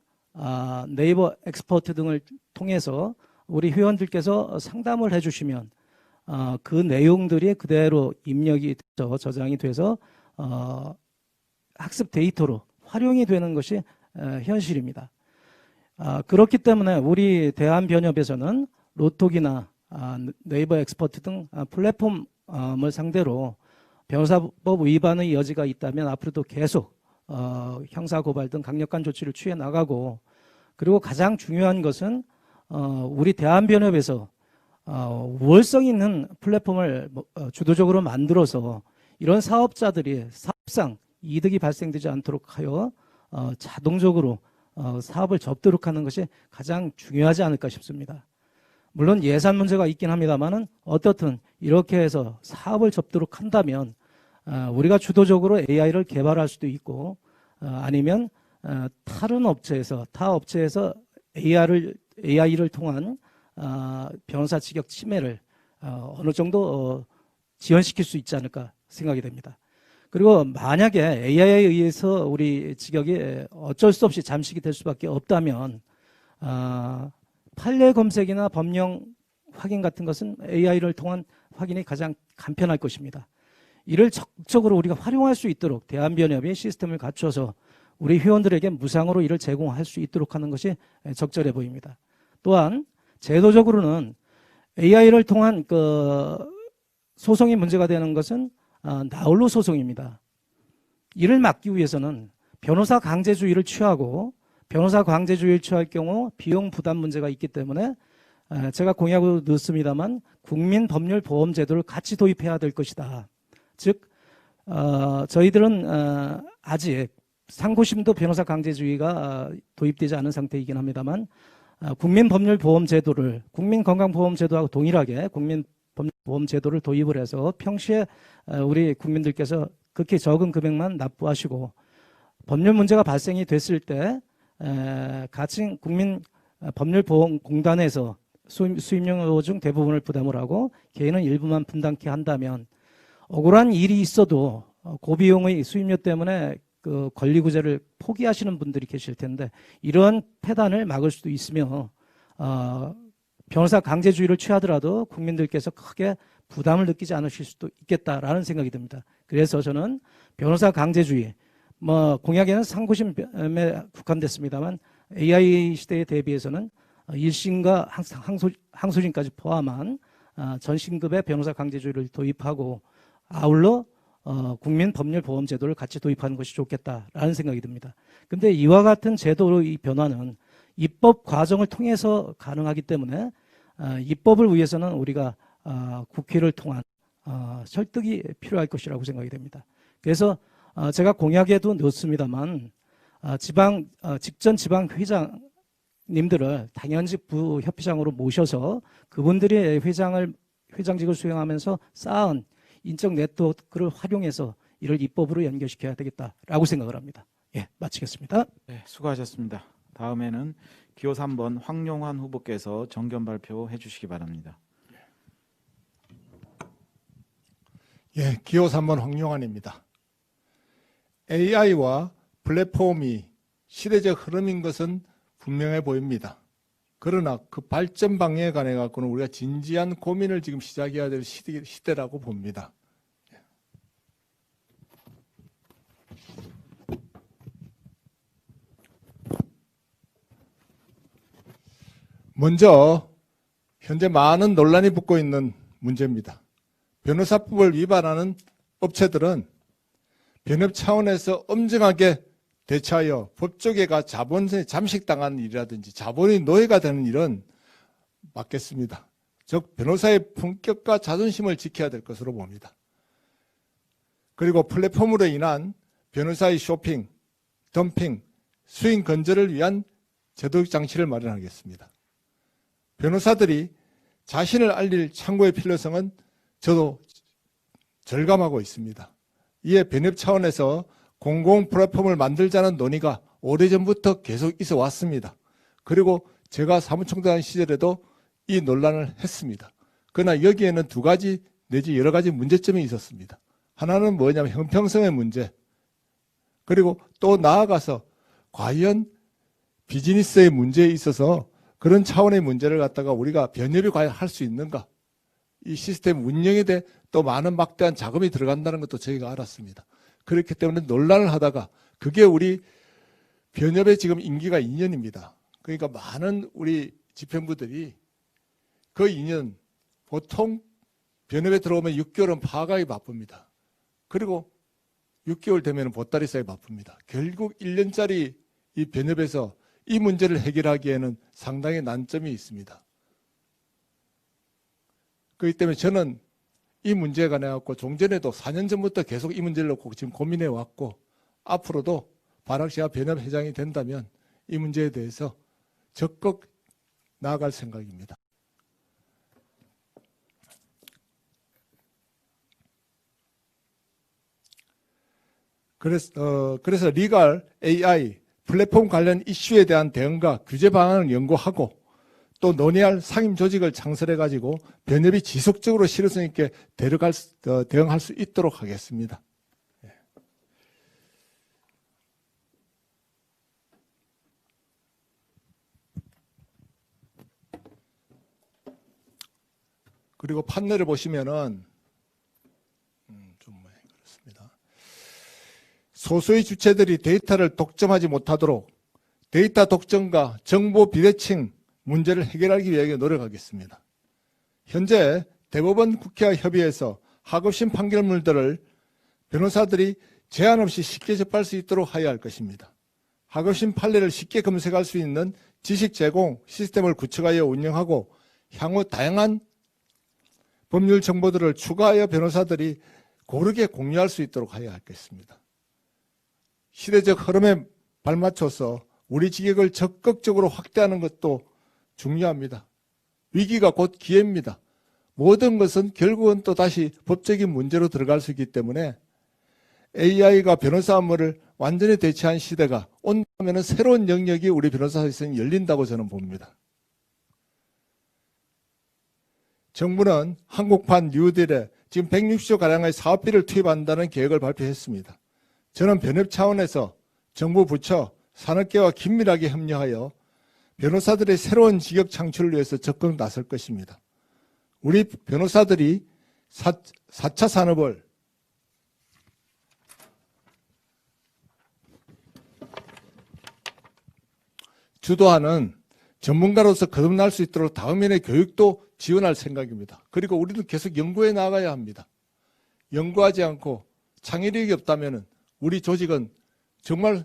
네이버 엑스퍼트 등을 통해서 우리 회원들께서 상담을 해주시면 그 내용들이 그대로 입력이 돼서 저장이 돼서 학습 데이터로 활용이 되는 것이 현실입니다. 그렇기 때문에 우리 대한변협에서는 로톡이나 네이버 엑스퍼트 등 플랫폼을 상대로 변호사법 위반의 여지가 있다면 앞으로도 계속 형사고발 등 강력한 조치를 취해 나가고 그리고 가장 중요한 것은 우리 대한변협에서 우월성 있는 플랫폼을 주도적으로 만들어서 이런 사업자들이 사업상 이득이 발생되지 않도록 하여 자동적으로 사업을 접도록 하는 것이 가장 중요하지 않을까 싶습니다. 물론 예산 문제가 있긴 합니다만은 어떻든 이렇게 해서 사업을 접도록 한다면 우리가 주도적으로 AI를 개발할 수도 있고 아니면 다른 업체에서 타 업체에서 AI를 통한 변호사 직역 침해를 어느 정도 지연시킬 수 있지 않을까 생각이 됩니다. 그리고 만약에 AI에 의해서 우리 직역이 어쩔 수 없이 잠식이 될 수밖에 없다면 판례 검색이나 법령 확인 같은 것은 AI를 통한 확인이 가장 간편할 것입니다. 이를 적극적으로 우리가 활용할 수 있도록 대한변협이 시스템을 갖춰서 우리 회원들에게 무상으로 이를 제공할 수 있도록 하는 것이 적절해 보입니다. 또한 제도적으로는 AI를 통한 소송이 문제가 되는 것은 나홀로 소송입니다. 이를 막기 위해서는 변호사 강제주의를 취하고 변호사 강제주의를 취할 경우 비용 부담 문제가 있기 때문에 제가 공약으로 넣습니다만 국민법률보험제도를 같이 도입해야 될 것이다. 즉 저희들은 아직 상고심도 변호사 강제주의가 도입되지 않은 상태이긴 합니다만 국민법률보험제도를 국민건강보험제도하고 동일하게 국민법률보험제도를 도입을 해서 평시에 우리 국민들께서 극히 적은 금액만 납부하시고 법률 문제가 발생이 됐을 때 같이 국민법률보험공단에서 수임료 중 대부분을 부담을 하고 개인은 일부만 분담케 한다면 억울한 일이 있어도 고비용의 수임료 때문에 그 권리구제를 포기하시는 분들이 계실 텐데 이러한 폐단을 막을 수도 있으며 변호사 강제주의를 취하더라도 국민들께서 크게 부담을 느끼지 않으실 수도 있겠다라는 생각이 듭니다. 그래서 저는 변호사 강제주의 공약에는 상고심에 국한됐습니다만 AI 시대에 대비해서는 1심과 항소심까지 포함한 전신급의 변호사 강제주의를 도입하고 아울러 국민법률보험제도를 같이 도입하는 것이 좋겠다라는 생각이 듭니다. 그런데 이와 같은 제도의 변화는 입법 과정을 통해서 가능하기 때문에 입법을 위해서는 우리가 국회를 통한 설득이 필요할 것이라고 생각이 됩니다. 그래서 제가 공약에도 넣습니다만 직전 지방회장님들을 당연직 부협회장으로 모셔서 그분들이 회장직을 수행하면서 쌓은 인적 네트워크를 활용해서 이를 입법으로 연결시켜야 되겠다라고 생각을 합니다. 예, 마치겠습니다. 네, 수고하셨습니다. 다음에는 기호 3번 황용환 후보께서 정견 발표해 주시기 바랍니다. 예, 기호 3번 황용환입니다. AI와 플랫폼이 시대적 흐름인 것은 분명해 보입니다. 그러나 그 발전 방향에 관해 갖고는 우리가 진지한 고민을 지금 시작해야 될 시대라고 봅니다. 먼저 현재 많은 논란이 붙고 있는 문제입니다. 변호사법을 위반하는 업체들은 변협 차원에서 엄정하게 대처하여 법조계가 자본에 잠식당하는 일이라든지 자본의 노예가 되는 일은 막겠습니다. 즉 변호사의 품격과 자존심을 지켜야 될 것으로 봅니다. 그리고 플랫폼으로 인한 변호사의 쇼핑, 덤핑, 수익 건절을 위한 제도적 장치를 마련하겠습니다. 변호사들이 자신을 알릴 창구의 필요성은 저도 절감하고 있습니다. 이에 변협 차원에서 공공 플랫폼을 만들자는 논의가 오래전부터 계속 있어 왔습니다. 그리고 제가 사무총장 시절에도 이 논란을 했습니다. 그러나 여기에는 두 가지 내지 여러 가지 문제점이 있었습니다. 하나는 뭐냐면 형평성의 문제, 그리고 또 나아가서 과연 비즈니스의 문제에 있어서 그런 차원의 문제를 갖다가 우리가 변협이 과연 할 수 있는가, 이 시스템 운영에 대해 또 많은 막대한 자금이 들어간다는 것도 저희가 알았습니다. 그렇기 때문에 논란을 하다가 그게 우리 변협의 지금 임기가 2년입니다. 그러니까 많은 우리 집행부들이 그 2년 보통 변협에 들어오면 6개월은 파악하기 바쁩니다. 그리고 6개월 되면 보따리 싸기 바쁩니다. 결국 1년짜리 이 변협에서 이 문제를 해결하기에는 상당히 난점이 있습니다. 그렇기 때문에 저는 이 문제에 관해 갖고 종전에도 4년 전부터 계속 이 문제를 놓고 지금 고민해 왔고 앞으로도 반학 씨가 변협 회장이 된다면 이 문제에 대해서 적극 나아갈 생각입니다. 그래서 리갈 AI 플랫폼 관련 이슈에 대한 대응과 규제 방안을 연구하고 또 논의할 상임 조직을 창설해가지고 변협이 지속적으로 실효성 있게 대응할 수 있도록 하겠습니다. 그리고 판넬을 보시면은 좀 그렇습니다. 소수의 주체들이 데이터를 독점하지 못하도록 데이터 독점과 정보 비대칭 문제를 해결하기 위해 노력하겠습니다. 현재 대법원 국회와 협의해서 하급심 판결문들을 변호사들이 제한 없이 쉽게 접할 수 있도록 하여야 할 것입니다. 하급심 판례를 쉽게 검색할 수 있는 지식 제공 시스템을 구축하여 운영하고 향후 다양한 법률 정보들을 추가하여 변호사들이 고르게 공유할 수 있도록 하여야 하겠습니다. 시대적 흐름에 발맞춰서 우리 직역을 적극적으로 확대하는 것도 중요합니다. 위기가 곧 기회입니다. 모든 것은 결국은 또 다시 법적인 문제로 들어갈 수 있기 때문에 AI가 변호사 업무를 완전히 대체한 시대가 온다면 새로운 영역이 우리 변호사에서는 열린다고 저는 봅니다. 정부는 한국판 뉴딜에 지금 160조 가량의 사업비를 투입한다는 계획을 발표했습니다. 저는 변협 차원에서 정부 부처, 산업계와 긴밀하게 협력하여 변호사들의 새로운 직역 창출을 위해서 적극 나설 것입니다. 우리 변호사들이 4차 산업을 주도하는 전문가로서 거듭날 수 있도록 다음연의 교육도 지원할 생각입니다. 그리고 우리는 계속 연구해 나가야 합니다. 연구하지 않고 창의력이 없다면 우리 조직은 정말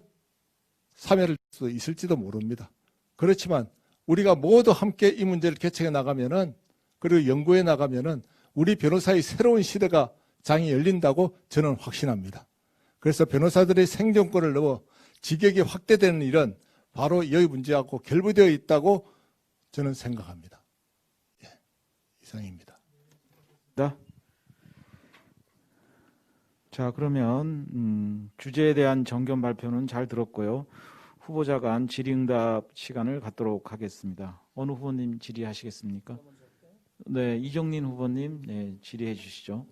사멸할 수 있을지도 모릅니다. 그렇지만 우리가 모두 함께 이 문제를 개척해 나가면은 그리고 연구해 나가면은 우리 변호사의 새로운 시대가 장이 열린다고 저는 확신합니다. 그래서 변호사들의 생존권을 넘어 직역이 확대되는 일은 바로 이 문제하고 결부되어 있다고 저는 생각합니다. 예, 이상입니다. 자, 그러면 주제에 대한 정견 발표는 잘 들었고요. 후보자 간 질의응답 시간을 갖도록 하겠습니다. 어느 후보님 질의하시겠습니까? 네, 이정린 후보님, 네, 질의해 주시죠.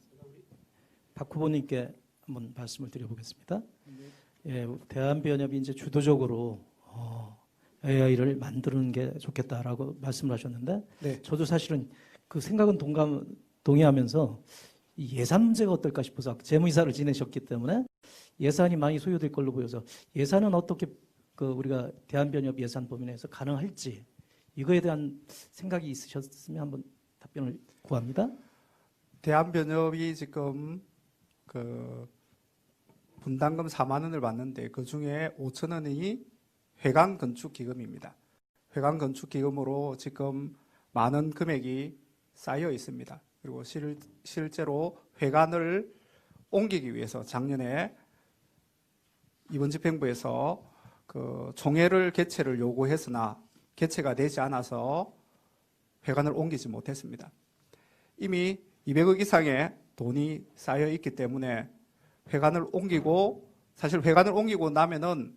박 후보님께 한번 말씀을 드려보겠습니다. 예, 대한변협이 이제 주도적으로 AI를 만드는 게 좋겠다라고 말씀을 하셨는데, 네. 저도 사실은 그 생각은 동의하면서 이 예산 문제가 어떨까 싶어서 재무이사를 지내셨기 때문에 예산이 많이 소요될 걸로 보여서 예산은 어떻게 우리가 대한변협 예산 범위 내에서 가능할지 이거에 대한 생각이 있으셨으면 한번 답변을 구합니다. 대한변협이 지금 분담금 4만 원을 받는데 그 중에 5천 원이 회관 건축 기금입니다. 회관 건축 기금으로 지금 많은 금액이 쌓여 있습니다. 그리고 실제로 회관을 옮기기 위해서 작년에 이번 집행부에서 총회를 개최를 요구했으나 개최가 되지 않아서 회관을 옮기지 못했습니다. 이미 200억 이상의 돈이 쌓여 있기 때문에 회관을 옮기고, 사실 회관을 옮기고 나면은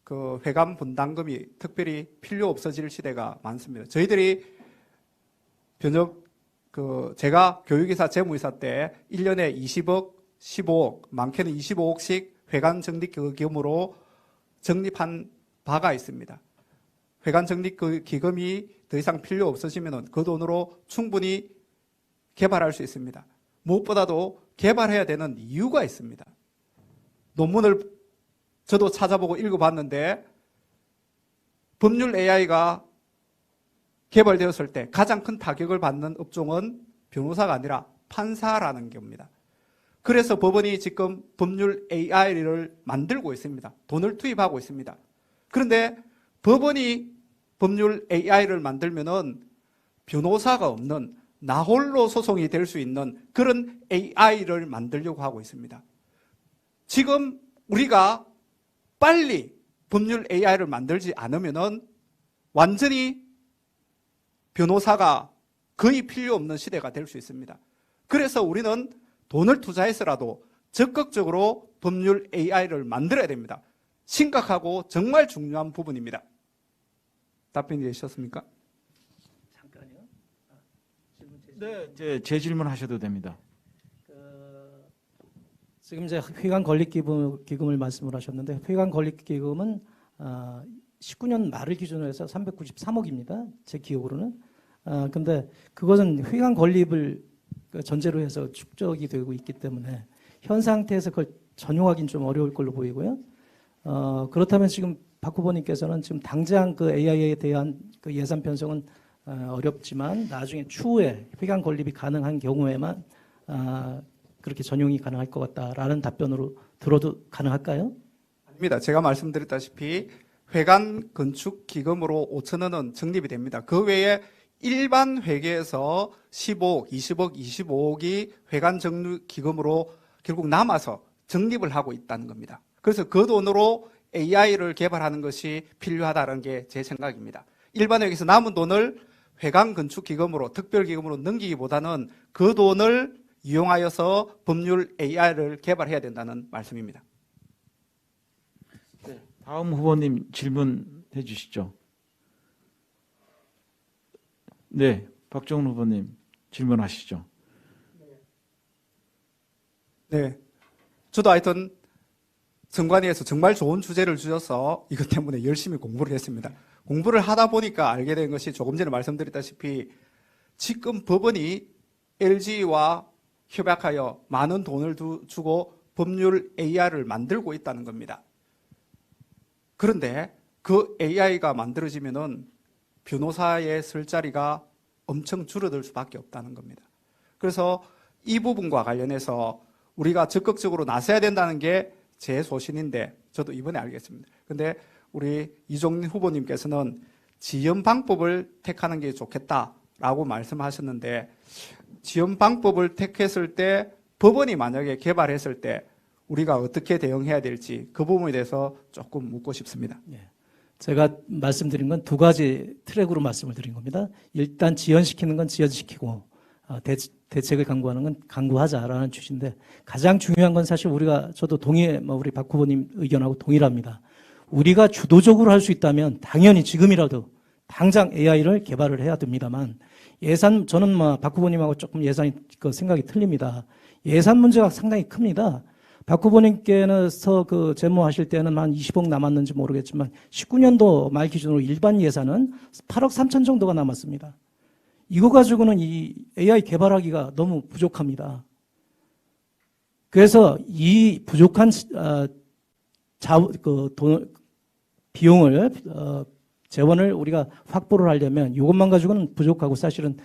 그 회관 분담금이 특별히 필요 없어질 시대가 많습니다. 저희들이 변협 제가 교육이사 재무이사 때 1년에 20억, 15억, 많게는 25억씩 회관 적립 기금으로 적립한 바가 있습니다. 회관 적립 기금이 더 이상 필요 없어지면 그 돈으로 충분히 개발할 수 있습니다. 무엇보다도 개발해야 되는 이유가 있습니다. 논문을 저도 찾아보고 읽어봤는데 법률 AI가 개발되었을 때 가장 큰 타격을 받는 업종은 변호사가 아니라 판사라는 겁니다. 그래서 법원이 지금 법률 AI를 만들고 있습니다. 돈을 투입하고 있습니다. 그런데 법원이 법률 AI를 만들면은 변호사가 없는 나홀로 소송이 될 수 있는 그런 AI를 만들려고 하고 있습니다. 지금 우리가 빨리 법률 AI를 만들지 않으면은 완전히 변호사가 거의 필요 없는 시대가 될 수 있습니다. 그래서 우리는 돈을 투자해서라도 적극적으로 법률 AI를 만들어야 됩니다. 심각하고 정말 중요한 부분입니다. 답변이 되셨습니까? 네, 제 질문하셔도 됩니다. 지금 이제 회관 건립기금을 말씀을 하셨는데 회관 건립기금은 19년 말을 기준으로 해서 393억입니다. 제 기억으로는. 근데 그것은 회관 건립을 전제로 해서 축적이 되고 있기 때문에 현 상태에서 그걸 전용하기는 좀 어려울 걸로 보이고요. 그렇다면 지금 박 후보님께서는 지금 당장 그 AI에 대한 그 예산 편성은 어렵지만 나중에 추후에 회관 건립이 가능한 경우에만 그렇게 전용이 가능할 것 같다라는 답변으로 들어도 가능할까요? 아닙니다. 제가 말씀드렸다시피 회관 건축 기금으로 5천억은 적립이 됩니다. 그 외에 일반 회계에서 15억, 20억, 25억이 회관 적립 기금으로 결국 남아서 적립을 하고 있다는 겁니다. 그래서 그 돈으로 AI를 개발하는 것이 필요하다는 게 제 생각입니다. 일반 회계에서 남은 돈을 회관 건축 기금으로 특별 기금으로 넘기기보다는 그 돈을 이용하여서 법률 AI를 개발해야 된다는 말씀입니다. 다음 후보님 질문해 주시죠. 네, 박정훈 후보님 질문하시죠. 네. 저도 하여튼 선관위에서 정말 좋은 주제를 주셔서 이것 때문에 열심히 공부를 했습니다. 공부를 하다 보니까 알게 된 것이 조금 전에 말씀드렸다시피 지금 법원이 LG와 협약하여 많은 돈을 주고 법률 AI를 만들고 있다는 겁니다. 그런데 그 AI가 만들어지면은 변호사의 쓸 자리가 엄청 줄어들 수밖에 없다는 겁니다. 그래서 이 부분과 관련해서 우리가 적극적으로 나서야 된다는 게 제 소신인데 저도 이번에 알겠습니다. 근데 우리 이종린 후보님께서는 지연 방법을 택하는 게 좋겠다라고 말씀하셨는데 지연 방법을 택했을 때 법원이 만약에 개발했을 때 우리가 어떻게 대응해야 될지 그 부분에 대해서 조금 묻고 싶습니다. 제가 말씀드린 건 두 가지 트랙으로 말씀을 드린 겁니다. 일단 지연시키는 건 지연시키고 대책을 강구하는 건 강구하자라는 취지인데 가장 중요한 건 사실 저도 우리 박 후보님 의견하고 동일합니다. 우리가 주도적으로 할 수 있다면 당연히 지금이라도 당장 AI를 개발을 해야 됩니다만 저는 박 후보님하고 조금 생각이 틀립니다. 예산 문제가 상당히 큽니다. 박 후보님께서 그 제모하실 때는 한 20억 남았는지 모르겠지만 19년도 말 기준으로 일반 예산은 8억 3천 정도가 남았습니다. 이거 가지고는 이 AI 개발하기가 너무 부족합니다. 그래서 이 부족한 비용을 재원을 우리가 확보를 하려면 이것만 가지고는 부족하고 사실은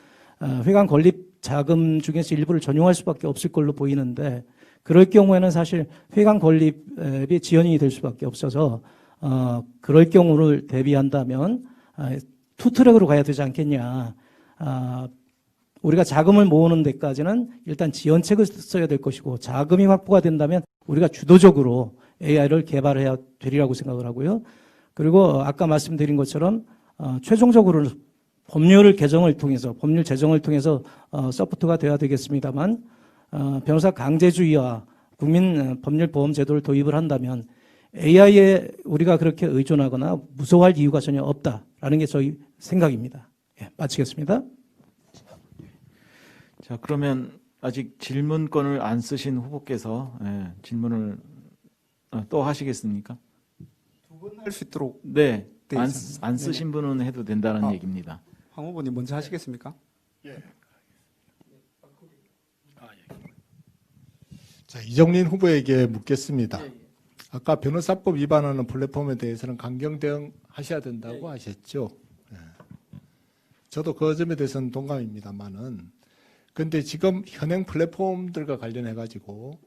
회관 건립 자금 중에서 일부를 전용할 수밖에 없을 걸로 보이는데 그럴 경우에는 사실 회관 건립이 지연이 될 수밖에 없어서 그럴 경우를 대비한다면 투트랙으로 가야 되지 않겠냐. 우리가 자금을 모으는 데까지는 일단 지연책을 써야 될 것이고 자금이 확보가 된다면 우리가 주도적으로 AI를 개발해야 되리라고 생각을 하고요. 그리고 아까 말씀드린 것처럼 최종적으로 법률 제정을 통해서 서포트가 돼야 되겠습니다만 변호사 강제주의와 국민 법률보험 제도를 도입을 한다면 AI에 우리가 그렇게 의존하거나 무서워할 이유가 전혀 없다라는 게 저희 생각입니다. 마치겠습니다. 자, 그러면 아직 질문권을 안 쓰신 후보께서 질문을 또 하시겠습니까? 두 분 할 수 있도록 네, 돼 안 있잖아요. 쓰신 분은 해도 된다는 얘기입니다. 황 후보님 먼저 하시겠습니까? 자, 이종린 후보에게 묻겠습니다. 아까 변호사법 위반하는 플랫폼에 대해서는 강경 대응하셔야 된다고 하셨죠. 저도 그 점에 대해서는 동감입니다만은 그런데 지금 현행 플랫폼들과 관련해 가지고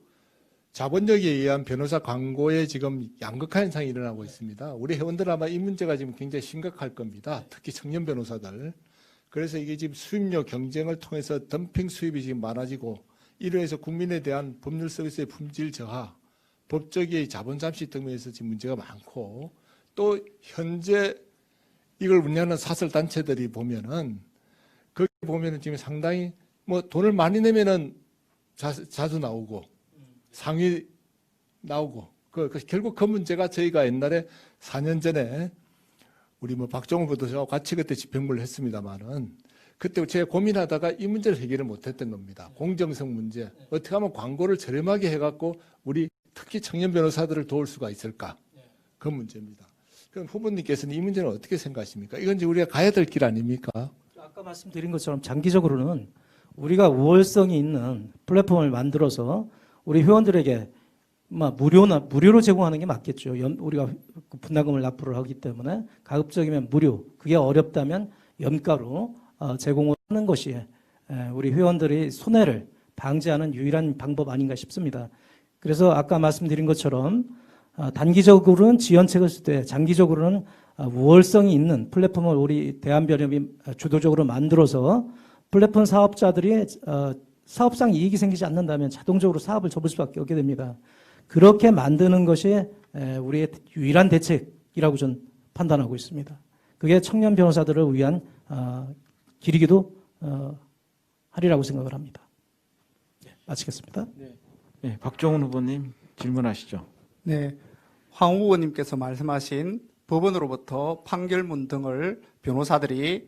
자본력에 의한 변호사 광고에 지금 양극화 현상이 일어나고 있습니다. 우리 회원들 아마 이 문제가 지금 굉장히 심각할 겁니다. 특히 청년 변호사들. 그래서 이게 지금 수입료 경쟁을 통해서 덤핑 수입이 지금 많아지고 이로 해서 국민에 대한 법률 서비스의 품질 저하, 법적의 자본 잠식 등에서 지금 문제가 많고 또 현재 이걸 운영하는 사설 단체들이 보면은 거기 보면은 지금 상당히 뭐 돈을 많이 내면은 자주 나오고 상위 나오고 결국 그 문제가 저희가 옛날에 4년 전에 우리 박정훈 부도사와 같이 그때 집행부를 했습니다만은 그때 제가 고민하다가 이 문제를 해결을 못했던 겁니다. 공정성 문제. 어떻게 하면 광고를 저렴하게 해갖고 우리 특히 청년 변호사들을 도울 수가 있을까? 그 문제입니다. 그럼 후보님께서는 이 문제는 어떻게 생각하십니까? 이건 이제 우리가 가야 될 길 아닙니까? 아까 말씀드린 것처럼 장기적으로는 우리가 우월성이 있는 플랫폼을 만들어서 우리 회원들에게 무료로 제공하는 게 맞겠죠. 우리가 분담금을 납부를 하기 때문에 가급적이면 무료, 그게 어렵다면 연가로 제공을 하는 것이 우리 회원들이 손해를 방지하는 유일한 방법 아닌가 싶습니다. 그래서 아까 말씀드린 것처럼 단기적으로는 지연책을 쓸 때 장기적으로는 우월성이 있는 플랫폼을 우리 대한변협이 주도적으로 만들어서 플랫폼 사업자들이 사업상 이익이 생기지 않는다면 자동적으로 사업을 접을 수밖에 없게 됩니다. 그렇게 만드는 것이 우리의 유일한 대책이라고 저는 판단하고 있습니다. 그게 청년 변호사들을 위한 길이기도 하리라고 생각을 합니다. 마치겠습니다. 네, 박종훈 후보님 질문하시죠. 네, 황 후보님께서 말씀하신 법원으로부터 판결문 등을 변호사들이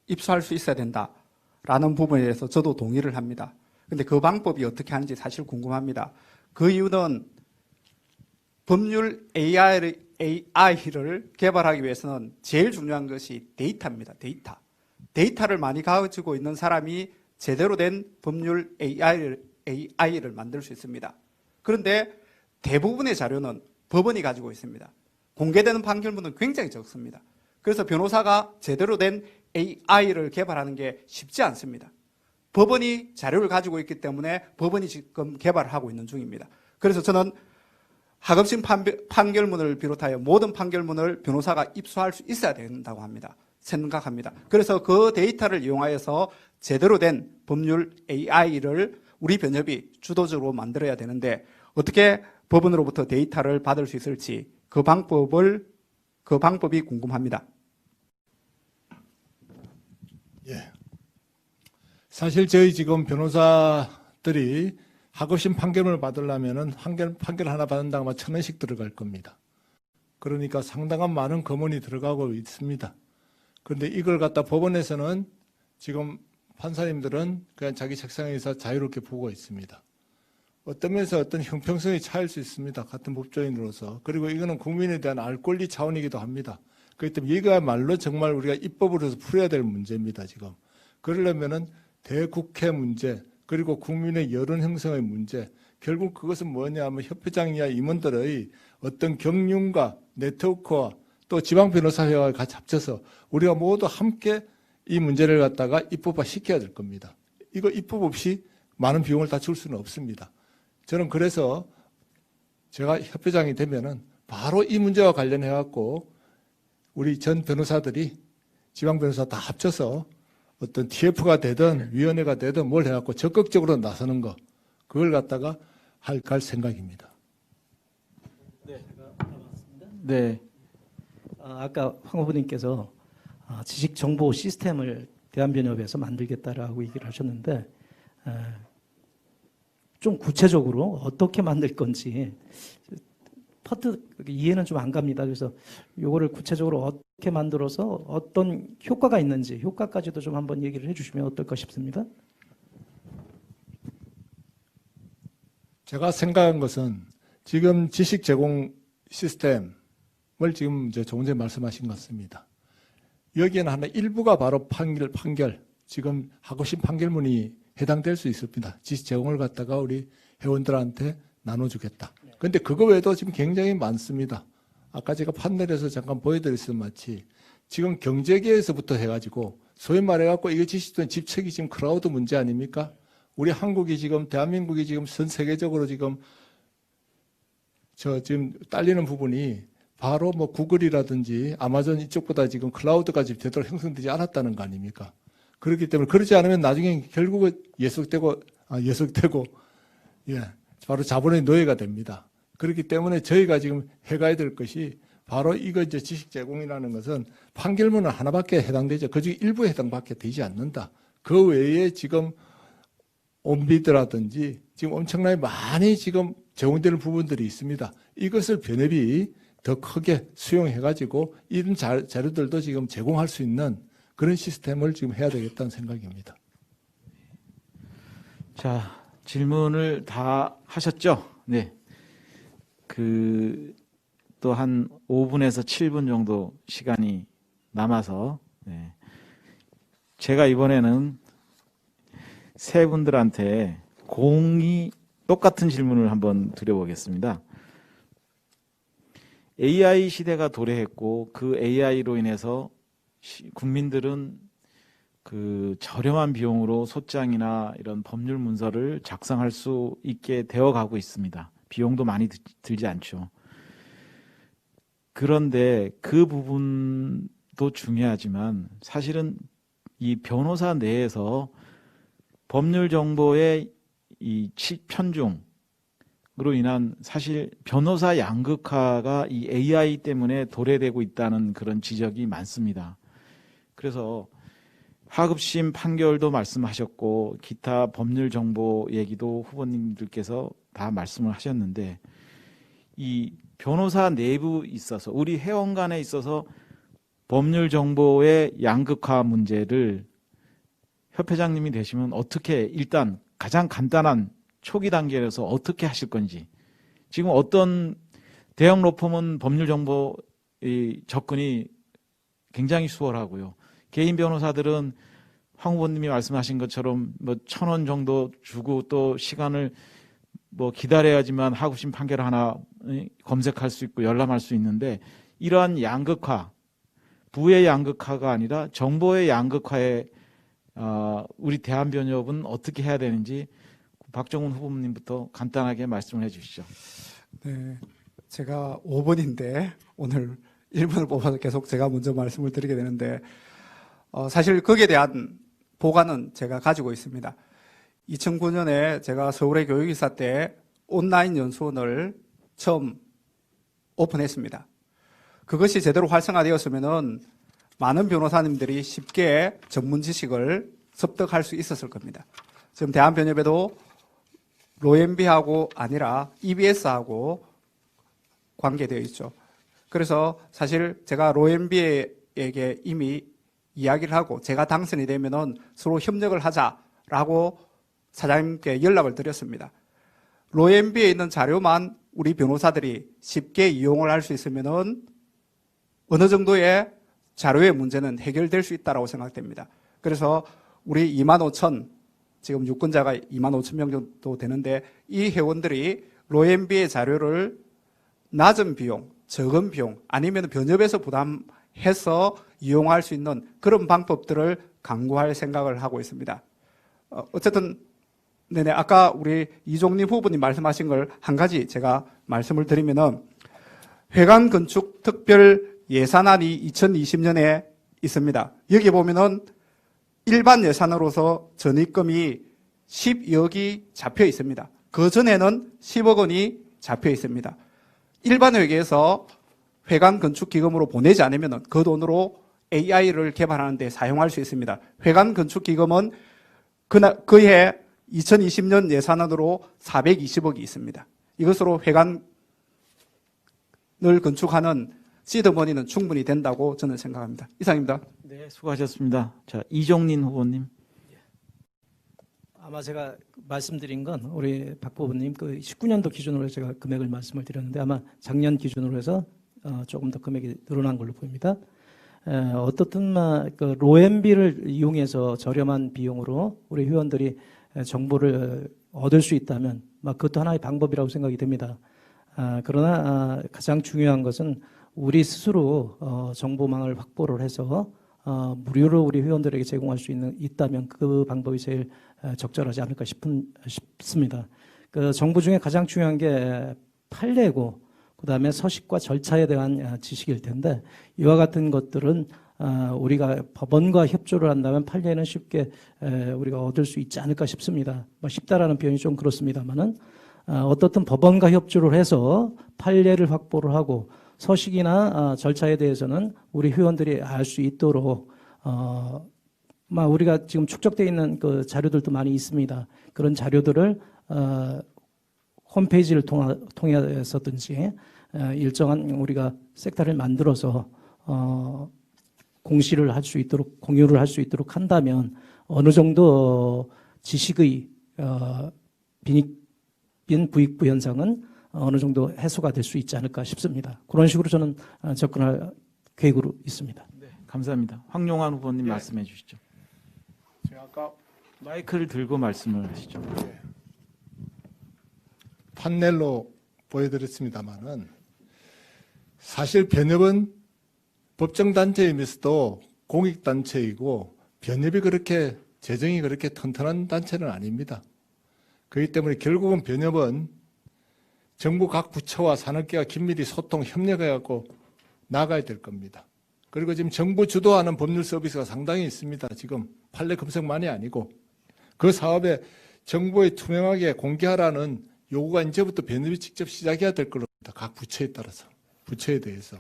입수할 수 있어야 된다라는 부분에 대해서 저도 동의를 합니다. 근데 그 방법이 어떻게 하는지 사실 궁금합니다. 그 이유는 법률 AI를 개발하기 위해서는 제일 중요한 것이 데이터입니다. 데이터를 많이 가지고 있는 사람이 제대로 된 법률 AI를 만들 수 있습니다. 그런데 대부분의 자료는 법원이 가지고 있습니다. 공개되는 판결문은 굉장히 적습니다. 그래서 변호사가 제대로 된 AI를 개발하는 게 쉽지 않습니다. 법원이 자료를 가지고 있기 때문에 법원이 지금 개발을 하고 있는 중입니다. 그래서 저는 하급심 판결문을 비롯하여 모든 판결문을 변호사가 입수할 수 있어야 된다고 생각합니다. 그래서 그 데이터를 이용하여서 제대로 된 법률 AI를 우리 변협이 주도적으로 만들어야 되는데 어떻게 법원으로부터 데이터를 받을 수 있을지 그 방법이 궁금합니다. 예. 사실 저희 지금 변호사들이 하급심 판결문을 받으려면은 판결 하나 받는다고 1,000원씩 들어갈 겁니다. 그러니까 상당한 많은 검언이 들어가고 있습니다. 그런데 이걸 갖다 법원에서는 지금 판사님들은 그냥 자기 책상에서 자유롭게 보고 있습니다. 어떤 면에서 어떤 형평성이 차일 수 있습니다. 같은 법조인으로서. 그리고 이거는 국민에 대한 알 권리 차원이기도 합니다. 그렇기 때문에 이거야말로 정말 우리가 입법으로서 풀어야 될 문제입니다. 지금. 그러려면은 대국회 문제 그리고 국민의 여론 형성의 문제 결국 그것은 뭐냐 하면 협회장이야 임원들의 어떤 경륜과 네트워크와 또 지방 변호사회와 같이 합쳐서 우리가 모두 함께 이 문제를 갖다가 입법화 시켜야 될 겁니다. 이거 입법 없이 많은 비용을 다 줄 수는 없습니다. 저는 그래서 제가 협회장이 되면은 바로 이 문제와 관련해 갖고 우리 전 변호사들이 지방 변호사 다 합쳐서 어떤 TF가 되든 위원회가 되든 뭘 해갖고 적극적으로 나서는 거 그걸 갖다가 갈 생각입니다. 네, 아까 황 후보님께서 지식정보 시스템을 대한변협에서 만들겠다라고 얘기를 하셨는데 좀 구체적으로 어떻게 만들 건지 이해는 좀 안 갑니다. 그래서 이거를 구체적으로 어떻게 만들어서 어떤 효과가 있는지 효과까지도 좀 한번 얘기를 해주시면 어떨까 싶습니다. 제가 생각한 것은 지금 지식 제공 시스템을 지금 조금 전에 말씀하신 것 같습니다. 여기에는 하나 일부가 바로 판결 지금 하고심 판결문이 해당될 수 있습니다. 지식 제공을 갖다가 우리 회원들한테 나눠주겠다. 그런데 그거 외에도 지금 굉장히 많습니다. 아까 제가 판넬에서 잠깐 보여드렸을 마치 지금 경제계에서부터 해가지고 소위 말해갖고 이게 지식된 집책이 지금 크라우드 문제 아닙니까? 우리 한국이 지금 대한민국이 지금 전 세계적으로 지금 지금 딸리는 부분이 바로 뭐 구글이라든지 아마존 이쪽보다 지금 클라우드까지 제대로 형성되지 않았다는 거 아닙니까? 그렇기 때문에 그렇지 않으면 나중에 결국은 예속되고 예, 바로 자본의 노예가 됩니다. 그렇기 때문에 저희가 지금 해가야 될 것이 바로 이거 이제 지식 제공이라는 것은 판결문은 하나밖에 해당되죠. 그중에 일부에 해당밖에 되지 않는다. 그 외에 지금 온비드라든지 지금 엄청나게 많이 지금 제공되는 부분들이 있습니다. 이것을 변협이 더 크게 수용해가지고 이런 자료들도 지금 제공할 수 있는 그런 시스템을 지금 해야 되겠다는 생각입니다. 자, 질문을 다 하셨죠? 네. 또 한 5분에서 7분 정도 시간이 남아서, 네. 제가 이번에는 세 분들한테 공이 똑같은 질문을 한번 드려보겠습니다. AI 시대가 도래했고 그 AI로 인해서 국민들은 그 저렴한 비용으로 소장이나 이런 법률 문서를 작성할 수 있게 되어 가고 있습니다. 비용도 많이 들지 않죠. 그런데 그 부분도 중요하지만 사실은 이 변호사 내에서 법률 정보의 이 편중으로 인한 사실 변호사 양극화가 이 AI 때문에 도래되고 있다는 그런 지적이 많습니다. 그래서 하급심 판결도 말씀하셨고 기타 법률 정보 얘기도 후보님들께서 다 말씀을 하셨는데 이 변호사 내부에 있어서 우리 회원 간에 있어서 법률 정보의 양극화 문제를 협회장님이 되시면 어떻게 일단 가장 간단한 초기 단계에서 어떻게 하실 건지 지금 어떤 대형 로펌은 법률 정보의 접근이 굉장히 수월하고요. 개인 변호사들은 황 후보님이 말씀하신 것처럼 뭐 1,000원 정도 주고 또 시간을 뭐 기다려야지만 하급심 판결 하나 검색할 수 있고 열람할 수 있는데 이러한 양극화, 부의 양극화가 아니라 정보의 양극화에 우리 대한변협은 어떻게 해야 되는지 박정훈 후보님부터 간단하게 말씀을 해 주시죠. 네, 제가 5번인데 오늘 1번을 뽑아서 계속 제가 먼저 말씀을 드리게 되는데 사실 거기에 대한 보관은 제가 가지고 있습니다. 2009년에 제가 서울의 교육이사 때 온라인 연수원을 처음 오픈했습니다. 그것이 제대로 활성화되었으면은 많은 변호사님들이 쉽게 전문 지식을 습득할 수 있었을 겁니다. 지금 대한변협에도 로엠비하고 아니라 EBS하고 관계되어 있죠. 그래서 사실 제가 로엠비에게 이미 이야기를 하고 제가 당선이 되면은 서로 협력을 하자라고 사장님께 연락을 드렸습니다. 로엠비에 있는 자료만 우리 변호사들이 쉽게 이용을 할 수 있으면은 어느 정도의 자료의 문제는 해결될 수 있다고 생각됩니다. 그래서 우리 25,000 지금 유권자가 25,000명 정도 되는데 이 회원들이 로엠비의 자료를 낮은 비용, 적은 비용 아니면 변협에서 부담해서 이용할 수 있는 그런 방법들을 강구할 생각을 하고 있습니다. 어쨌든 네네 아까 우리 이종림 후보님 말씀하신 걸 한 가지 제가 말씀을 드리면은 회관 건축 특별 예산안이 2020년에 있습니다. 여기 보면은 일반 예산으로서 전입금이 10억이 잡혀 있습니다. 그 전에는 10억 원이 잡혀 있습니다. 일반 회계에서 회관 건축 기금으로 보내지 않으면 그 돈으로 AI를 개발하는 데 사용할 수 있습니다. 회관 건축 기금은 그해 2020년 예산안으로 420억이 있습니다. 이것으로 회관을 건축하는 시드머니는 충분히 된다고 저는 생각합니다. 이상입니다. 네, 수고하셨습니다. 자, 이종린 후보님. 아마 제가 말씀드린 건 우리 박 후보님 그 19년도 기준으로 제가 금액을 말씀을 드렸는데 아마 작년 기준으로 해서 조금 더 금액이 늘어난 걸로 보입니다. 어떻든 그 로엠비를 이용해서 저렴한 비용으로 우리 회원들이 정보를 얻을 수 있다면 그것도 하나의 방법이라고 생각이 됩니다. 그러나 가장 중요한 것은 우리 스스로 정보망을 확보를 해서 무료로 우리 회원들에게 제공할 수 있다면 그 방법이 제일 적절하지 않을까 싶습니다. 그 정보 중에 가장 중요한 게 판례고 그다음에 서식과 절차에 대한 지식일 텐데 이와 같은 것들은 우리가 법원과 협조를 한다면 판례는 쉽게 우리가 얻을 수 있지 않을까 싶습니다. 쉽다라는 표현이 좀 그렇습니다만은 어떻든 법원과 협조를 해서 판례를 확보를 하고 서식이나 절차에 대해서는 우리 회원들이 알 수 있도록 우리가 지금 축적되어 있는 그 자료들도 많이 있습니다. 그런 자료들을 홈페이지를 통해서든지 일정한 우리가 섹터를 만들어서 공시를 할 수 있도록 공유를 할 수 있도록 한다면 어느 정도 지식의 빈익빈 부익부 현상은 어느 정도 해소가 될 수 있지 않을까 싶습니다. 그런 식으로 저는 접근할 계획으로 있습니다. 네, 감사합니다. 황용환 후보님 예. 말씀해 주시죠. 제가 아까 마이크를 들고 말씀을 하시죠. 판넬로 보여드렸습니다만은 사실 변협은 법정단체이면서도 공익단체이고 변협이 그렇게 재정이 그렇게 튼튼한 단체는 아닙니다. 그렇기 때문에 결국은 변협은 정부 각 부처와 산업계가 긴밀히 소통, 협력해갖고 나가야 될 겁니다. 그리고 지금 정부 주도하는 법률 서비스가 상당히 있습니다. 지금 판례 검색만이 아니고 그 사업에 정부에 투명하게 공개하라는 요구가 이제부터 변협이 직접 시작해야 될 겁니다. 각 부처에 따라서, 부처에 대해서.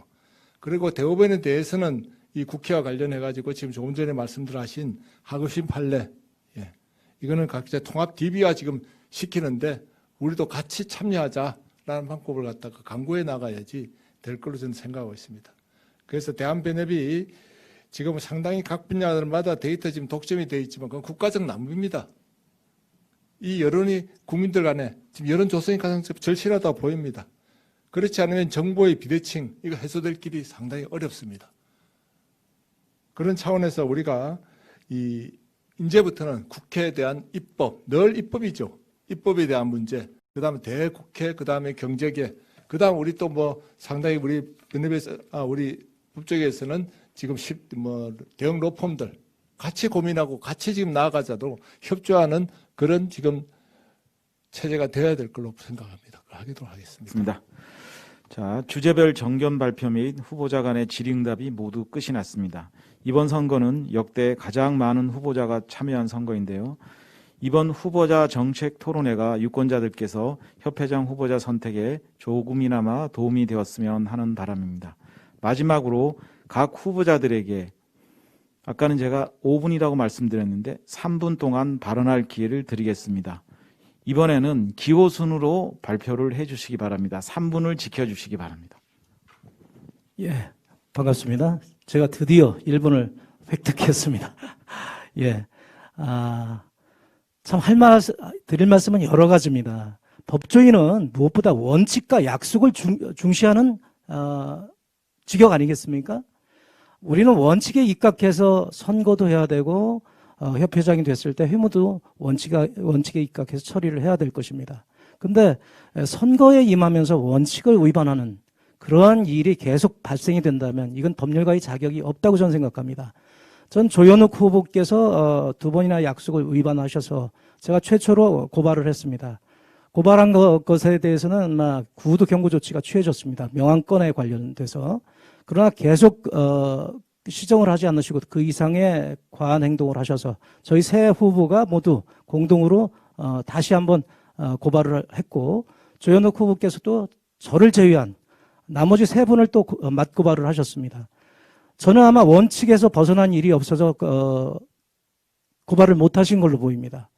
그리고 대법원에 대해서는 이 국회와 관련해가지고 지금 조금 전에 말씀들하신 하급심 판례, 예. 이거는 각자 통합 DB화 지금 시키는데 우리도 같이 참여하자라는 방법을 갖다가 강구해 나가야지 될 걸로 저는 생각하고 있습니다. 그래서 대한변협이 지금 상당히 각 분야들마다 데이터 지금 독점이 되어 있지만 그건 국가적 낭비입니다. 이 여론이 국민들 간에 지금 여론 조성이 가장 절실하다고 보입니다. 그렇지 않으면 정보의 비대칭 이거 해소될 길이 상당히 어렵습니다. 그런 차원에서 우리가 이제부터는 국회에 대한 입법, 늘 입법이죠. 입법에 대한 문제, 그다음에 대국회, 그다음에 경제계, 그다음 우리 또 뭐 상당히 우리 변협에서 우리 법조계에서는 지금 대형 로펌들 같이 고민하고 같이 지금 나아가자도 협조하는 그런 지금 체제가 되어야 될 걸로 생각합니다. 하도록 하겠습니다. 자, 주제별 정견 발표 및 후보자 간의 질의응답이 모두 끝이 났습니다. 이번 선거는 역대 가장 많은 후보자가 참여한 선거인데요. 이번 후보자 정책 토론회가 유권자들께서 협회장 후보자 선택에 조금이나마 도움이 되었으면 하는 바람입니다. 마지막으로 각 후보자들에게 아까는 제가 5분이라고 말씀드렸는데 3분 동안 발언할 기회를 드리겠습니다. 이번에는 기호순으로 발표를 해주시기 바랍니다. 3분을 지켜주시기 바랍니다. 예, 반갑습니다. 제가 드디어 1분을 획득했습니다. 예, 참 드릴 말씀은 여러 가지입니다. 법조인은 무엇보다 원칙과 약속을 중시하는 직역 아니겠습니까? 우리는 원칙에 입각해서 선거도 해야 되고 협회장이 됐을 때 회무도 원칙에 입각해서 처리를 해야 될 것입니다. 근데 선거에 임하면서 원칙을 위반하는 그러한 일이 계속 발생이 된다면 이건 법률가의 자격이 없다고 저는 생각합니다. 전 조현욱 후보께서 2번이나 약속을 위반하셔서 제가 최초로 고발을 했습니다. 고발한 것에 대해서는 구두 경고 조치가 취해졌습니다. 명함건에 관련돼서. 그러나 계속 시정을 하지 않으시고 그 이상의 과한 행동을 하셔서 저희 세 후보가 모두 공동으로 다시 한번 고발을 했고 조현욱 후보께서도 저를 제외한 나머지 세 분을 또 맞고발을 하셨습니다. 저는 아마 원칙에서 벗어난 일이 없어서 고발을 못하신 걸로 보입니다.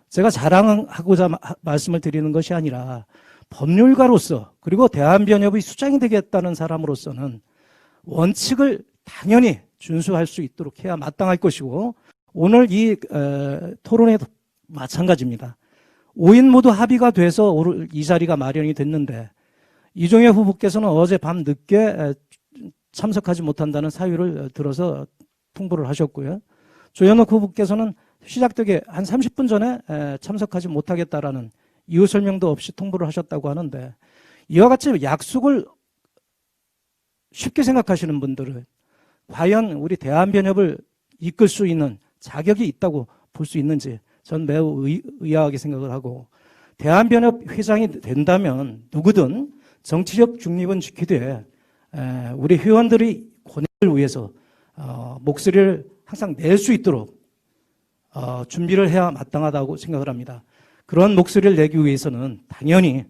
제가 자랑하고자 말씀을 드리는 것이 아니라 법률가로서 그리고 대한변협의 수장이 되겠다는 사람으로서는 원칙을 당연히 준수할 수 있도록 해야 마땅할 것이고 오늘 이 토론회도 마찬가지입니다. 5인 모두 합의가 돼서 오늘 이 자리가 마련이 됐는데 이종혜 후보께서는 어제 밤 늦게 참석하지 못한다는 사유를 들어서 통보를 하셨고요. 조현욱 후보께서는 시작되기 한 30분 전에 참석하지 못하겠다라는 이유 설명도 없이 통보를 하셨다고 하는데 이와 같이 약속을 쉽게 생각하시는 분들은 과연 우리 대한변협을 이끌 수 있는 자격이 있다고 볼 수 있는지 전 매우 의아하게 생각을 하고 대한변협 회장이 된다면 누구든 정치적 중립은 지키되 우리 회원들이 권익을 위해서 목소리를 항상 낼 수 있도록 준비를 해야 마땅하다고 생각을 합니다. 그런 목소리를 내기 위해서는 당연히